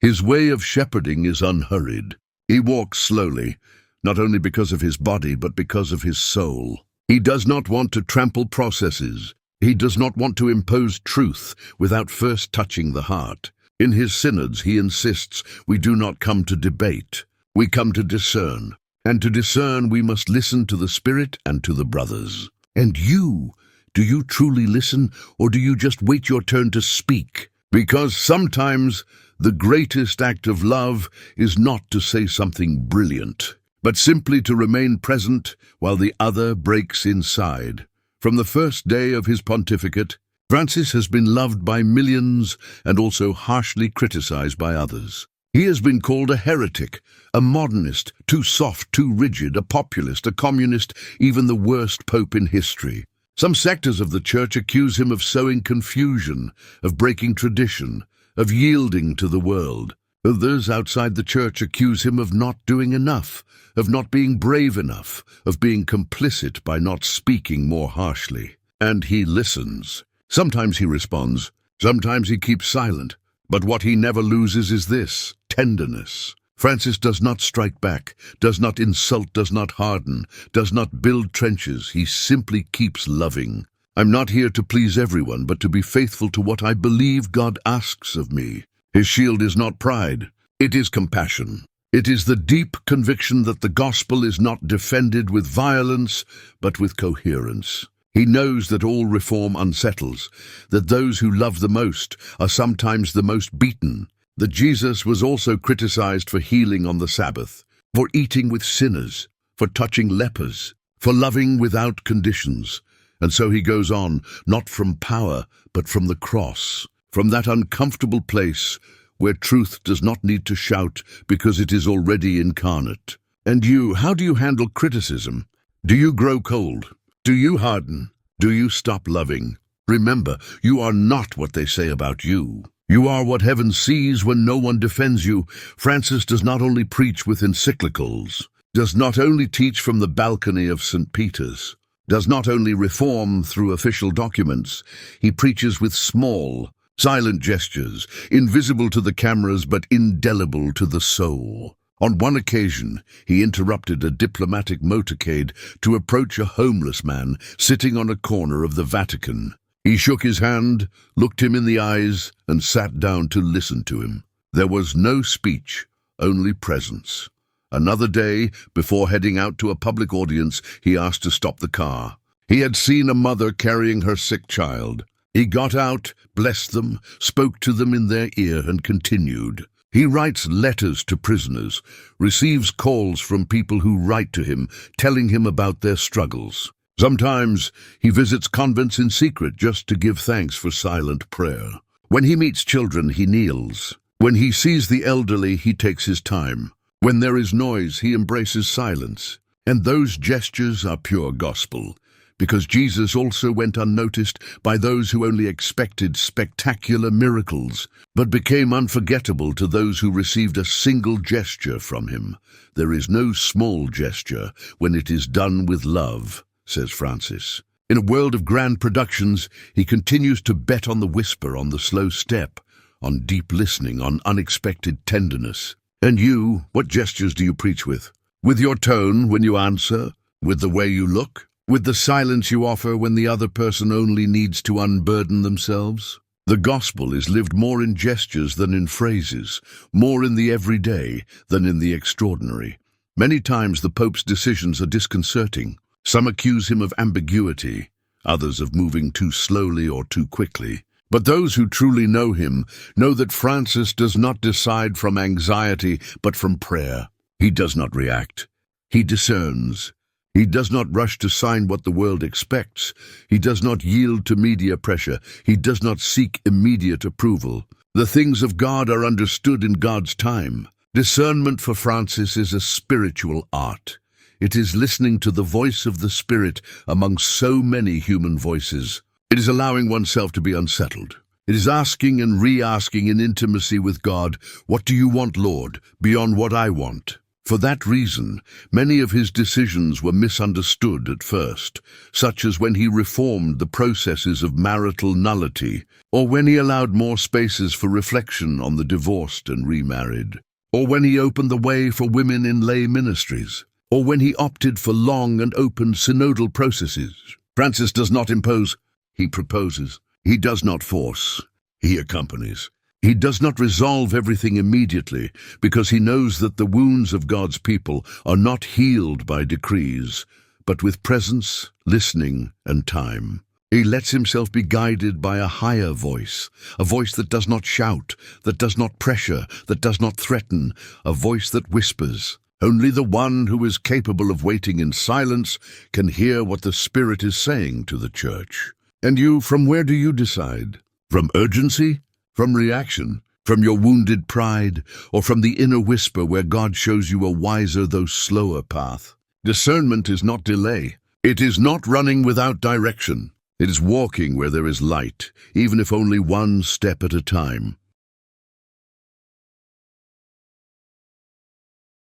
His way of shepherding is unhurried. He walks slowly, not only because of his body but because of his soul. He does not want to trample processes. He does not want to impose truth without first touching the heart. In his synods he insists we do not come to debate. We come to discern. And to discern we must listen to the Spirit and to the brothers. And you, do you truly listen, or do you just wait your turn to speak? Because sometimes the greatest act of love is not to say something brilliant, but simply to remain present while the other breaks inside. From the first day of his pontificate, Francis has been loved by millions and also harshly criticized by others. He has been called a heretic, a modernist, too soft, too rigid, a populist, a communist, even the worst pope in history. Some sectors of the church accuse him of sowing confusion, of breaking tradition, of yielding to the world. Others outside the church accuse him of not doing enough, of not being brave enough, of being complicit by not speaking more harshly. And he listens. Sometimes he responds, sometimes he keeps silent. But what he never loses is this: tenderness. Francis does not strike back, does not insult, does not harden, does not build trenches. He simply keeps loving. I'm not here to please everyone, but to be faithful to what I believe God asks of me. His shield is not pride, It is compassion. It is the deep conviction that the gospel is not defended with violence, but with coherence. He knows that all reform unsettles, that those who love the most are sometimes the most beaten, that Jesus was also criticized for healing on the Sabbath, for eating with sinners, for touching lepers, for loving without conditions. And so he goes on, not from power, but from the cross, from that uncomfortable place where truth does not need to shout because it is already incarnate. And you, how do you handle criticism? Do you grow cold? Do you harden? Do you stop loving? Remember, you are not what they say about you. You are what heaven sees when no one defends you. Francis does not only preach with encyclicals, does not only teach from the balcony of St. Peter's, does not only reform through official documents. He preaches with small, silent gestures, invisible to the cameras but indelible to the soul. On one occasion, he interrupted a diplomatic motorcade to approach a homeless man sitting on a corner of the Vatican. He shook his hand, looked him in the eyes, and sat down to listen to him. There was no speech, only presence. Another day, before heading out to a public audience, he asked to stop the car. He had seen a mother carrying her sick child. He got out, blessed them, spoke to them in their ear, and continued. He writes letters to prisoners, receives calls from people who write to him, telling him about their struggles. Sometimes he visits convents in secret just to give thanks for silent prayer. When he meets children, he kneels. When he sees the elderly, he takes his time. When there is noise, he embraces silence. And those gestures are pure gospel, because Jesus also went unnoticed by those who only expected spectacular miracles, but became unforgettable to those who received a single gesture from him. There is no small gesture when it is done with love, says Francis. In a world of grand productions, he continues to bet on the whisper, on the slow step, on deep listening, on unexpected tenderness. And you, what gestures do you preach with? With your tone when you answer? With the way you look? With the silence you offer when the other person only needs to unburden themselves? The gospel is lived more in gestures than in phrases, more in the everyday than in the extraordinary. Many times the Pope's decisions are disconcerting. Some accuse him of ambiguity, others of moving too slowly or too quickly. But those who truly know him know that Francis does not decide from anxiety, but from prayer. He does not react. He discerns. He does not rush to sign what the world expects. He does not yield to media pressure. He does not seek immediate approval. The things of God are understood in God's time. Discernment for Francis is a spiritual art. It is listening to the voice of the Spirit among so many human voices. It is allowing oneself to be unsettled. It is asking and re-asking in intimacy with God, "What do you want, Lord, beyond what I want?" For that reason, many of his decisions were misunderstood at first, such as when he reformed the processes of marital nullity, or when he allowed more spaces for reflection on the divorced and remarried, or when he opened the way for women in lay ministries, or when he opted for long and open synodal processes. Francis does not impose. He proposes. He does not force. He accompanies. He does not resolve everything immediately, because he knows that the wounds of God's people are not healed by decrees, but with presence, listening, and time. He lets himself be guided by a higher voice, a voice that does not shout, that does not pressure, that does not threaten, a voice that whispers. Only the one who is capable of waiting in silence can hear what the Spirit is saying to the Church. And you, from where do you decide? From urgency? From reaction? From your wounded pride? Or from the inner whisper where God shows you a wiser though slower path? Discernment is not delay. It is not running without direction. It is walking where there is light, even if only one step at a time.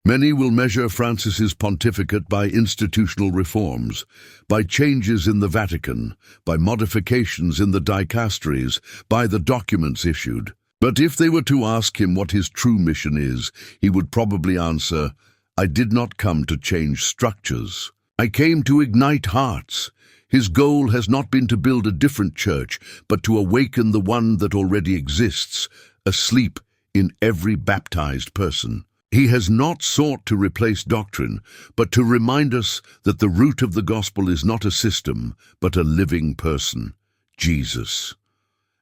Many will measure Francis's pontificate by institutional reforms, by changes in the Vatican, by modifications in the dicasteries, by the documents issued. But if they were to ask him what his true mission is, he would probably answer, "I did not come to change structures. I came to ignite hearts." His goal has not been to build a different church, but to awaken the one that already exists, asleep in every baptized person. He has not sought to replace doctrine, but to remind us that the root of the gospel is not a system, but a living person, Jesus.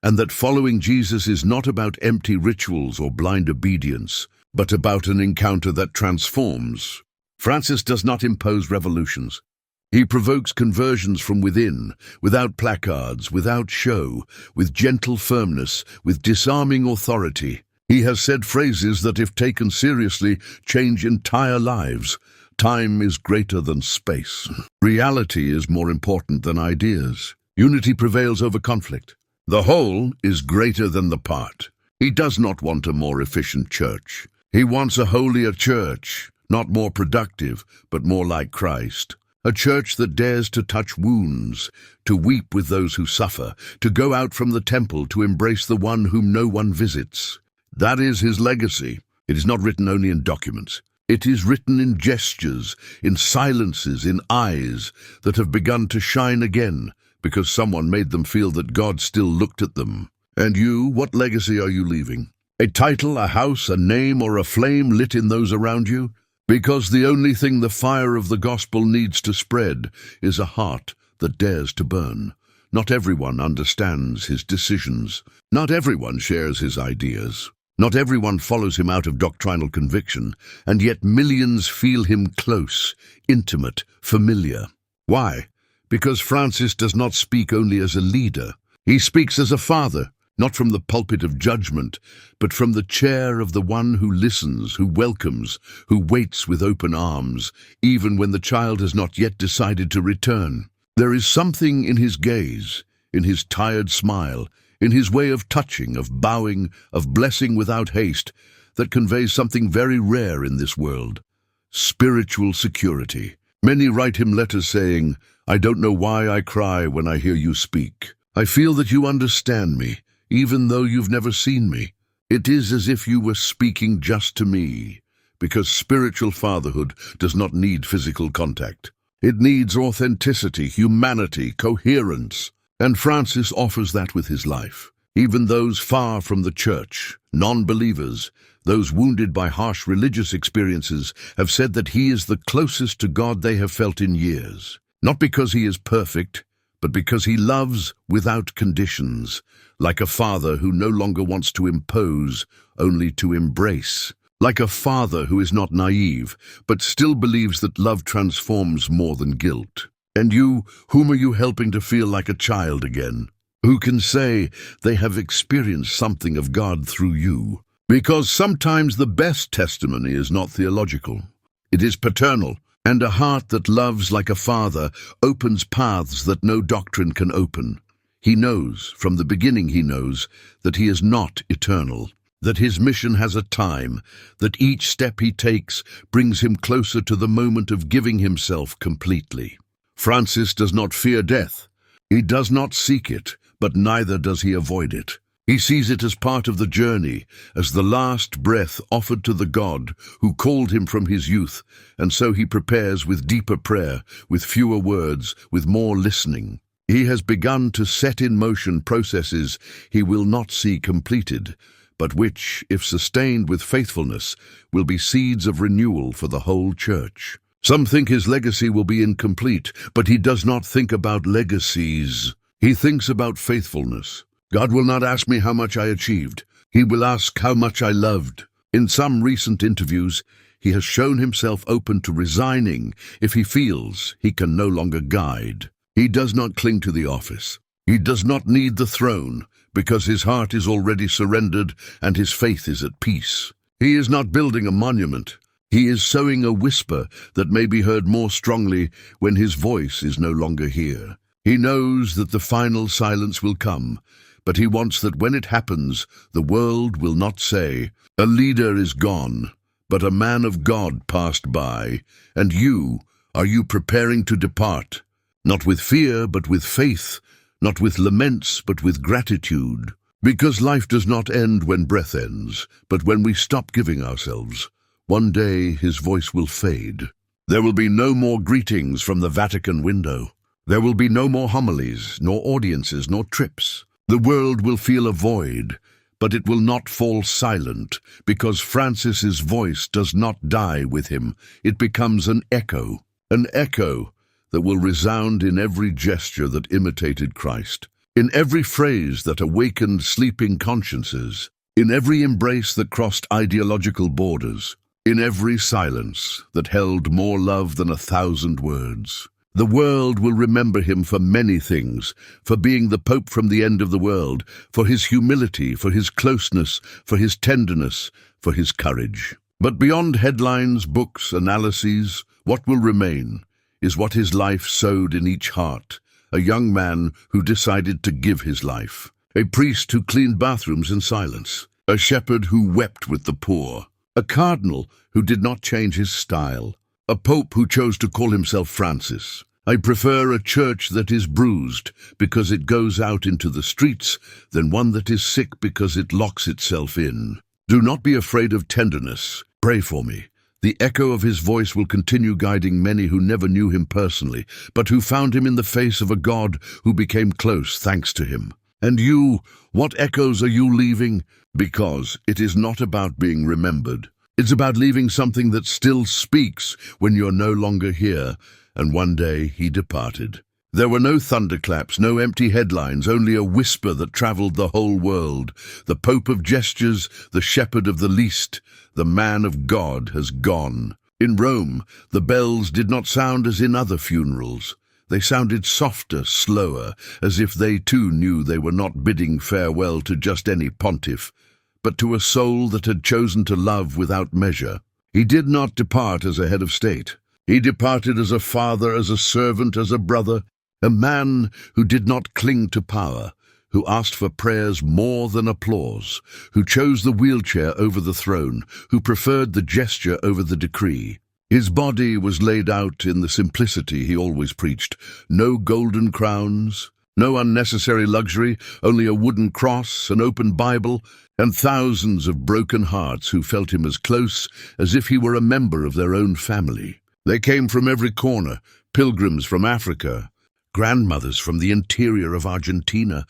And that following Jesus is not about empty rituals or blind obedience, but about an encounter that transforms. Francis does not impose revolutions. He provokes conversions from within, without placards, without show, with gentle firmness, with disarming authority. He has said phrases that, if taken seriously, change entire lives. Time is greater than space. Reality is more important than ideas. Unity prevails over conflict. The whole is greater than the part. He does not want a more efficient church. He wants a holier church, not more productive, but more like Christ. A church that dares to touch wounds, to weep with those who suffer, to go out from the temple to embrace the one whom no one visits. That is his legacy. It is not written only in documents. It is written in gestures, in silences, in eyes that have begun to shine again because someone made them feel that God still looked at them. And you, what legacy are you leaving? A title, a house, a name, or a flame lit in those around you? Because the only thing the fire of the gospel needs to spread is a heart that dares to burn. Not everyone understands his decisions. Not everyone shares his ideas. Not everyone follows him out of doctrinal conviction, and yet millions feel him close, intimate, familiar. Why? Because Francis does not speak only as a leader. He speaks as a father, not from the pulpit of judgment, but from the chair of the one who listens, who welcomes, who waits with open arms, even when the child has not yet decided to return. There is something in his gaze, in his tired smile, in his way of touching, of bowing, of blessing without haste, that conveys something very rare in this world: spiritual security. Many write him letters saying, "I don't know why I cry when I hear you speak. I feel that you understand me, even though you've never seen me. It is as if you were speaking just to me," because spiritual fatherhood does not need physical contact. It needs authenticity, humanity, coherence. And Francis offers that with his life. Even those far from the church, non-believers, those wounded by harsh religious experiences, have said that he is the closest to God they have felt in years. Not because he is perfect, but because he loves without conditions, like a father who no longer wants to impose, only to embrace. Like a father who is not naive, but still believes that love transforms more than guilt. And you, whom are you helping to feel like a child again? Who can say they have experienced something of God through you? Because sometimes the best testimony is not theological. It is paternal, and a heart that loves like a father opens paths that no doctrine can open. He knows, from the beginning he knows, that he is not eternal, that his mission has a time, that each step he takes brings him closer to the moment of giving himself completely. Francis does not fear death. He does not seek it, but neither does he avoid it. He sees it as part of the journey, as the last breath offered to the God who called him from his youth, and so he prepares with deeper prayer, with fewer words, with more listening. He has begun to set in motion processes he will not see completed, but which, if sustained with faithfulness, will be seeds of renewal for the whole church. Some think his legacy will be incomplete, but he does not think about legacies. He thinks about faithfulness. God will not ask me how much I achieved. He will ask how much I loved. In some recent interviews, he has shown himself open to resigning if he feels he can no longer guide. He does not cling to the office. He does not need the throne, because his heart is already surrendered and his faith is at peace. He is not building a monument. He is sowing a whisper that may be heard more strongly when his voice is no longer here. He knows that the final silence will come, but he wants that when it happens, the world will not say, "A leader is gone, but a man of God passed by, and are you preparing to depart? Not with fear, but with faith, not with laments, but with gratitude. Because life does not end when breath ends, but when we stop giving ourselves. One day his voice will fade. There will be no more greetings from the Vatican window. There will be no more homilies, nor audiences, nor trips. The world will feel a void, but it will not fall silent, because Francis's voice does not die with him. It becomes an echo that will resound in every gesture that imitated Christ, in every phrase that awakened sleeping consciences, in every embrace that crossed ideological borders, in every silence that held more love than 1,000 words. The world will remember him for many things, for being the Pope from the end of the world, for his humility, for his closeness, for his tenderness, for his courage. But beyond headlines, books, analyses, what will remain is what his life sowed in each heart. A young man who decided to give his life. A priest who cleaned bathrooms in silence. A shepherd who wept with the poor. A cardinal who did not change his style. A pope who chose to call himself Francis. I prefer a church that is bruised because it goes out into the streets than one that is sick because it locks itself in. Do not be afraid of tenderness. Pray for me. The echo of his voice will continue guiding many who never knew him personally, but who found him in the face of a God who became close thanks to him. And you, what echoes are you leaving? Because it is not about being remembered. It's about leaving something that still speaks when you're no longer here. And one day he departed. There were no thunderclaps, no empty headlines, only a whisper that traveled the whole world. The Pope of gestures, the shepherd of the least, the man of God has gone. In Rome, the bells did not sound as in other funerals. They sounded softer, slower, as if they too knew they were not bidding farewell to just any pontiff, but to a soul that had chosen to love without measure. He did not depart as a head of state. He departed as a father, as a servant, as a brother, a man who did not cling to power, who asked for prayers more than applause, who chose the wheelchair over the throne, who preferred the gesture over the decree. His body was laid out in the simplicity he always preached. No golden crowns, no unnecessary luxury, only a wooden cross, an open Bible, and thousands of broken hearts who felt him as close as if he were a member of their own family. They came from every corner, pilgrims from Africa, grandmothers from the interior of Argentina,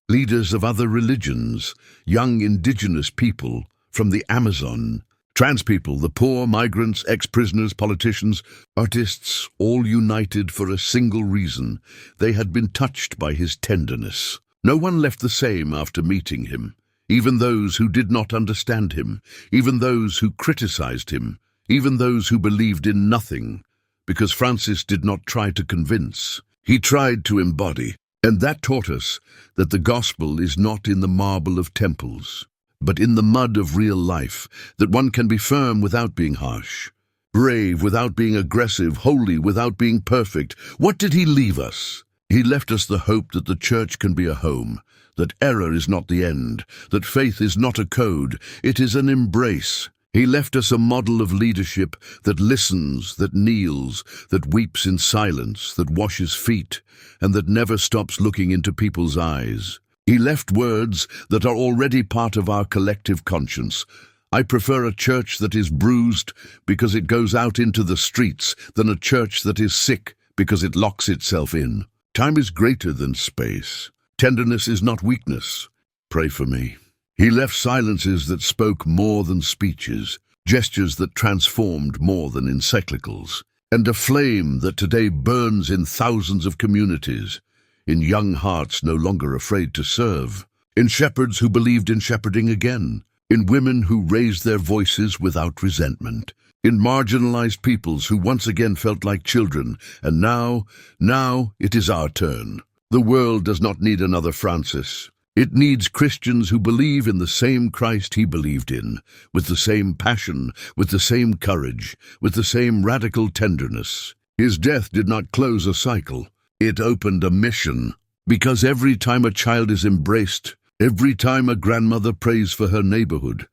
leaders of other religions, young indigenous people from the Amazon, trans people, the poor, migrants, ex-prisoners, politicians, artists, all united for a single reason. They had been touched by his tenderness. No one left the same after meeting him, even those who did not understand him, even those who criticized him, even those who believed in nothing, because Francis did not try to convince. He tried to embody, and that taught us that the gospel is not in the marble of temples, but in the mud of real life, that one can be firm without being harsh, brave without being aggressive, holy without being perfect. What did he leave us? He left us the hope that the church can be a home, that error is not the end, that faith is not a code, it is an embrace. He left us a model of leadership that listens, that kneels, that weeps in silence, that washes feet, and that never stops looking into people's eyes. He left words that are already part of our collective conscience. I prefer a church that is bruised because it goes out into the streets than a church that is sick because it locks itself in. Time is greater than space. Tenderness is not weakness. Pray for me. He left silences that spoke more than speeches, gestures that transformed more than encyclicals, and a flame that today burns in thousands of communities, in young hearts no longer afraid to serve, in shepherds who believed in shepherding again, in women who raised their voices without resentment, in marginalized peoples who once again felt like children, and now it is our turn. The world does not need another Francis. It needs Christians who believe in the same Christ he believed in, with the same passion, with the same courage, with the same radical tenderness. His death did not close a cycle. It opened a mission. Because every time a child is embraced, every time a grandmother prays for her neighborhood,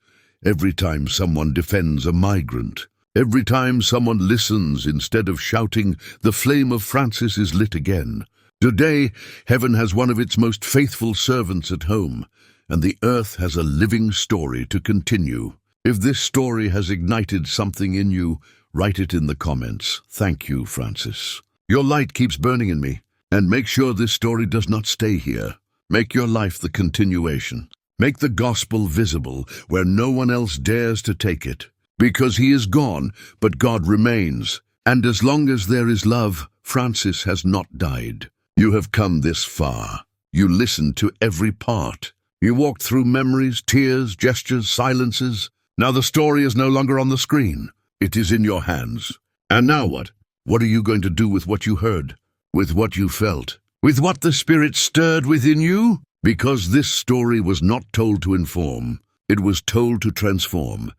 every time someone defends a migrant, every time someone listens instead of shouting, the flame of Francis is lit again. Today, heaven has one of its most faithful servants at home, and the earth has a living story to continue. If this story has ignited something in you, write it in the comments. Thank you, Francis. Your light keeps burning in me, and make sure this story does not stay here. Make your life the continuation. Make the gospel visible where no one else dares to take it. Because he is gone, but God remains. And as long as there is love, Francis has not died. You have come this far. You listened to every part. You walked through memories, tears, gestures, silences. Now the story is no longer on the screen. It is in your hands. And now what? What are you going to do with what you heard? With what you felt? With what the Spirit stirred within you? Because this story was not told to inform. It was told to transform.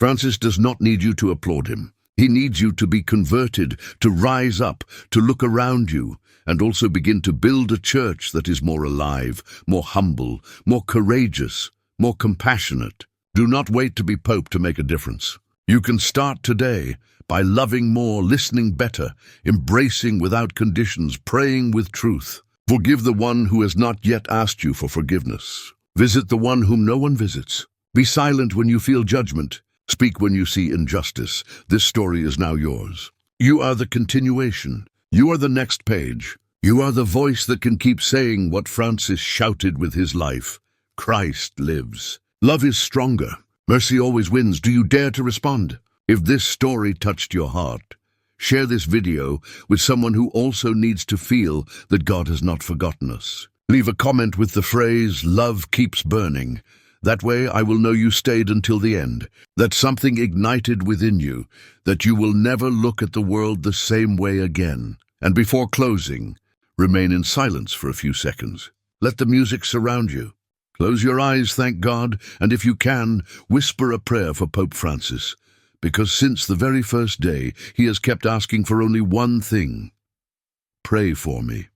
Francis does not need you to applaud him. He needs you to be converted, to rise up, to look around you, and also begin to build a church that is more alive, more humble, more courageous, more compassionate. Do not wait to be Pope to make a difference. You can start today by loving more, listening better, embracing without conditions, praying with truth. Forgive the one who has not yet asked you for forgiveness. Visit the one whom no one visits. Be silent when you feel judgment. Speak when you see injustice. This story is now yours. You are the continuation. You are the next page. You are the voice that can keep saying what Francis shouted with his life. Christ lives. Love is stronger. Mercy always wins. Do you dare to respond? If this story touched your heart, share this video with someone who also needs to feel that God has not forgotten us. Leave a comment with the phrase, "Love keeps burning." That way I will know you stayed until the end, that something ignited within you, that you will never look at the world the same way again. And before closing, remain in silence for a few seconds. Let the music surround you. Close your eyes, thank God, and if you can, whisper a prayer for Pope Francis, because since the very first day, he has kept asking for only one thing. Pray for me.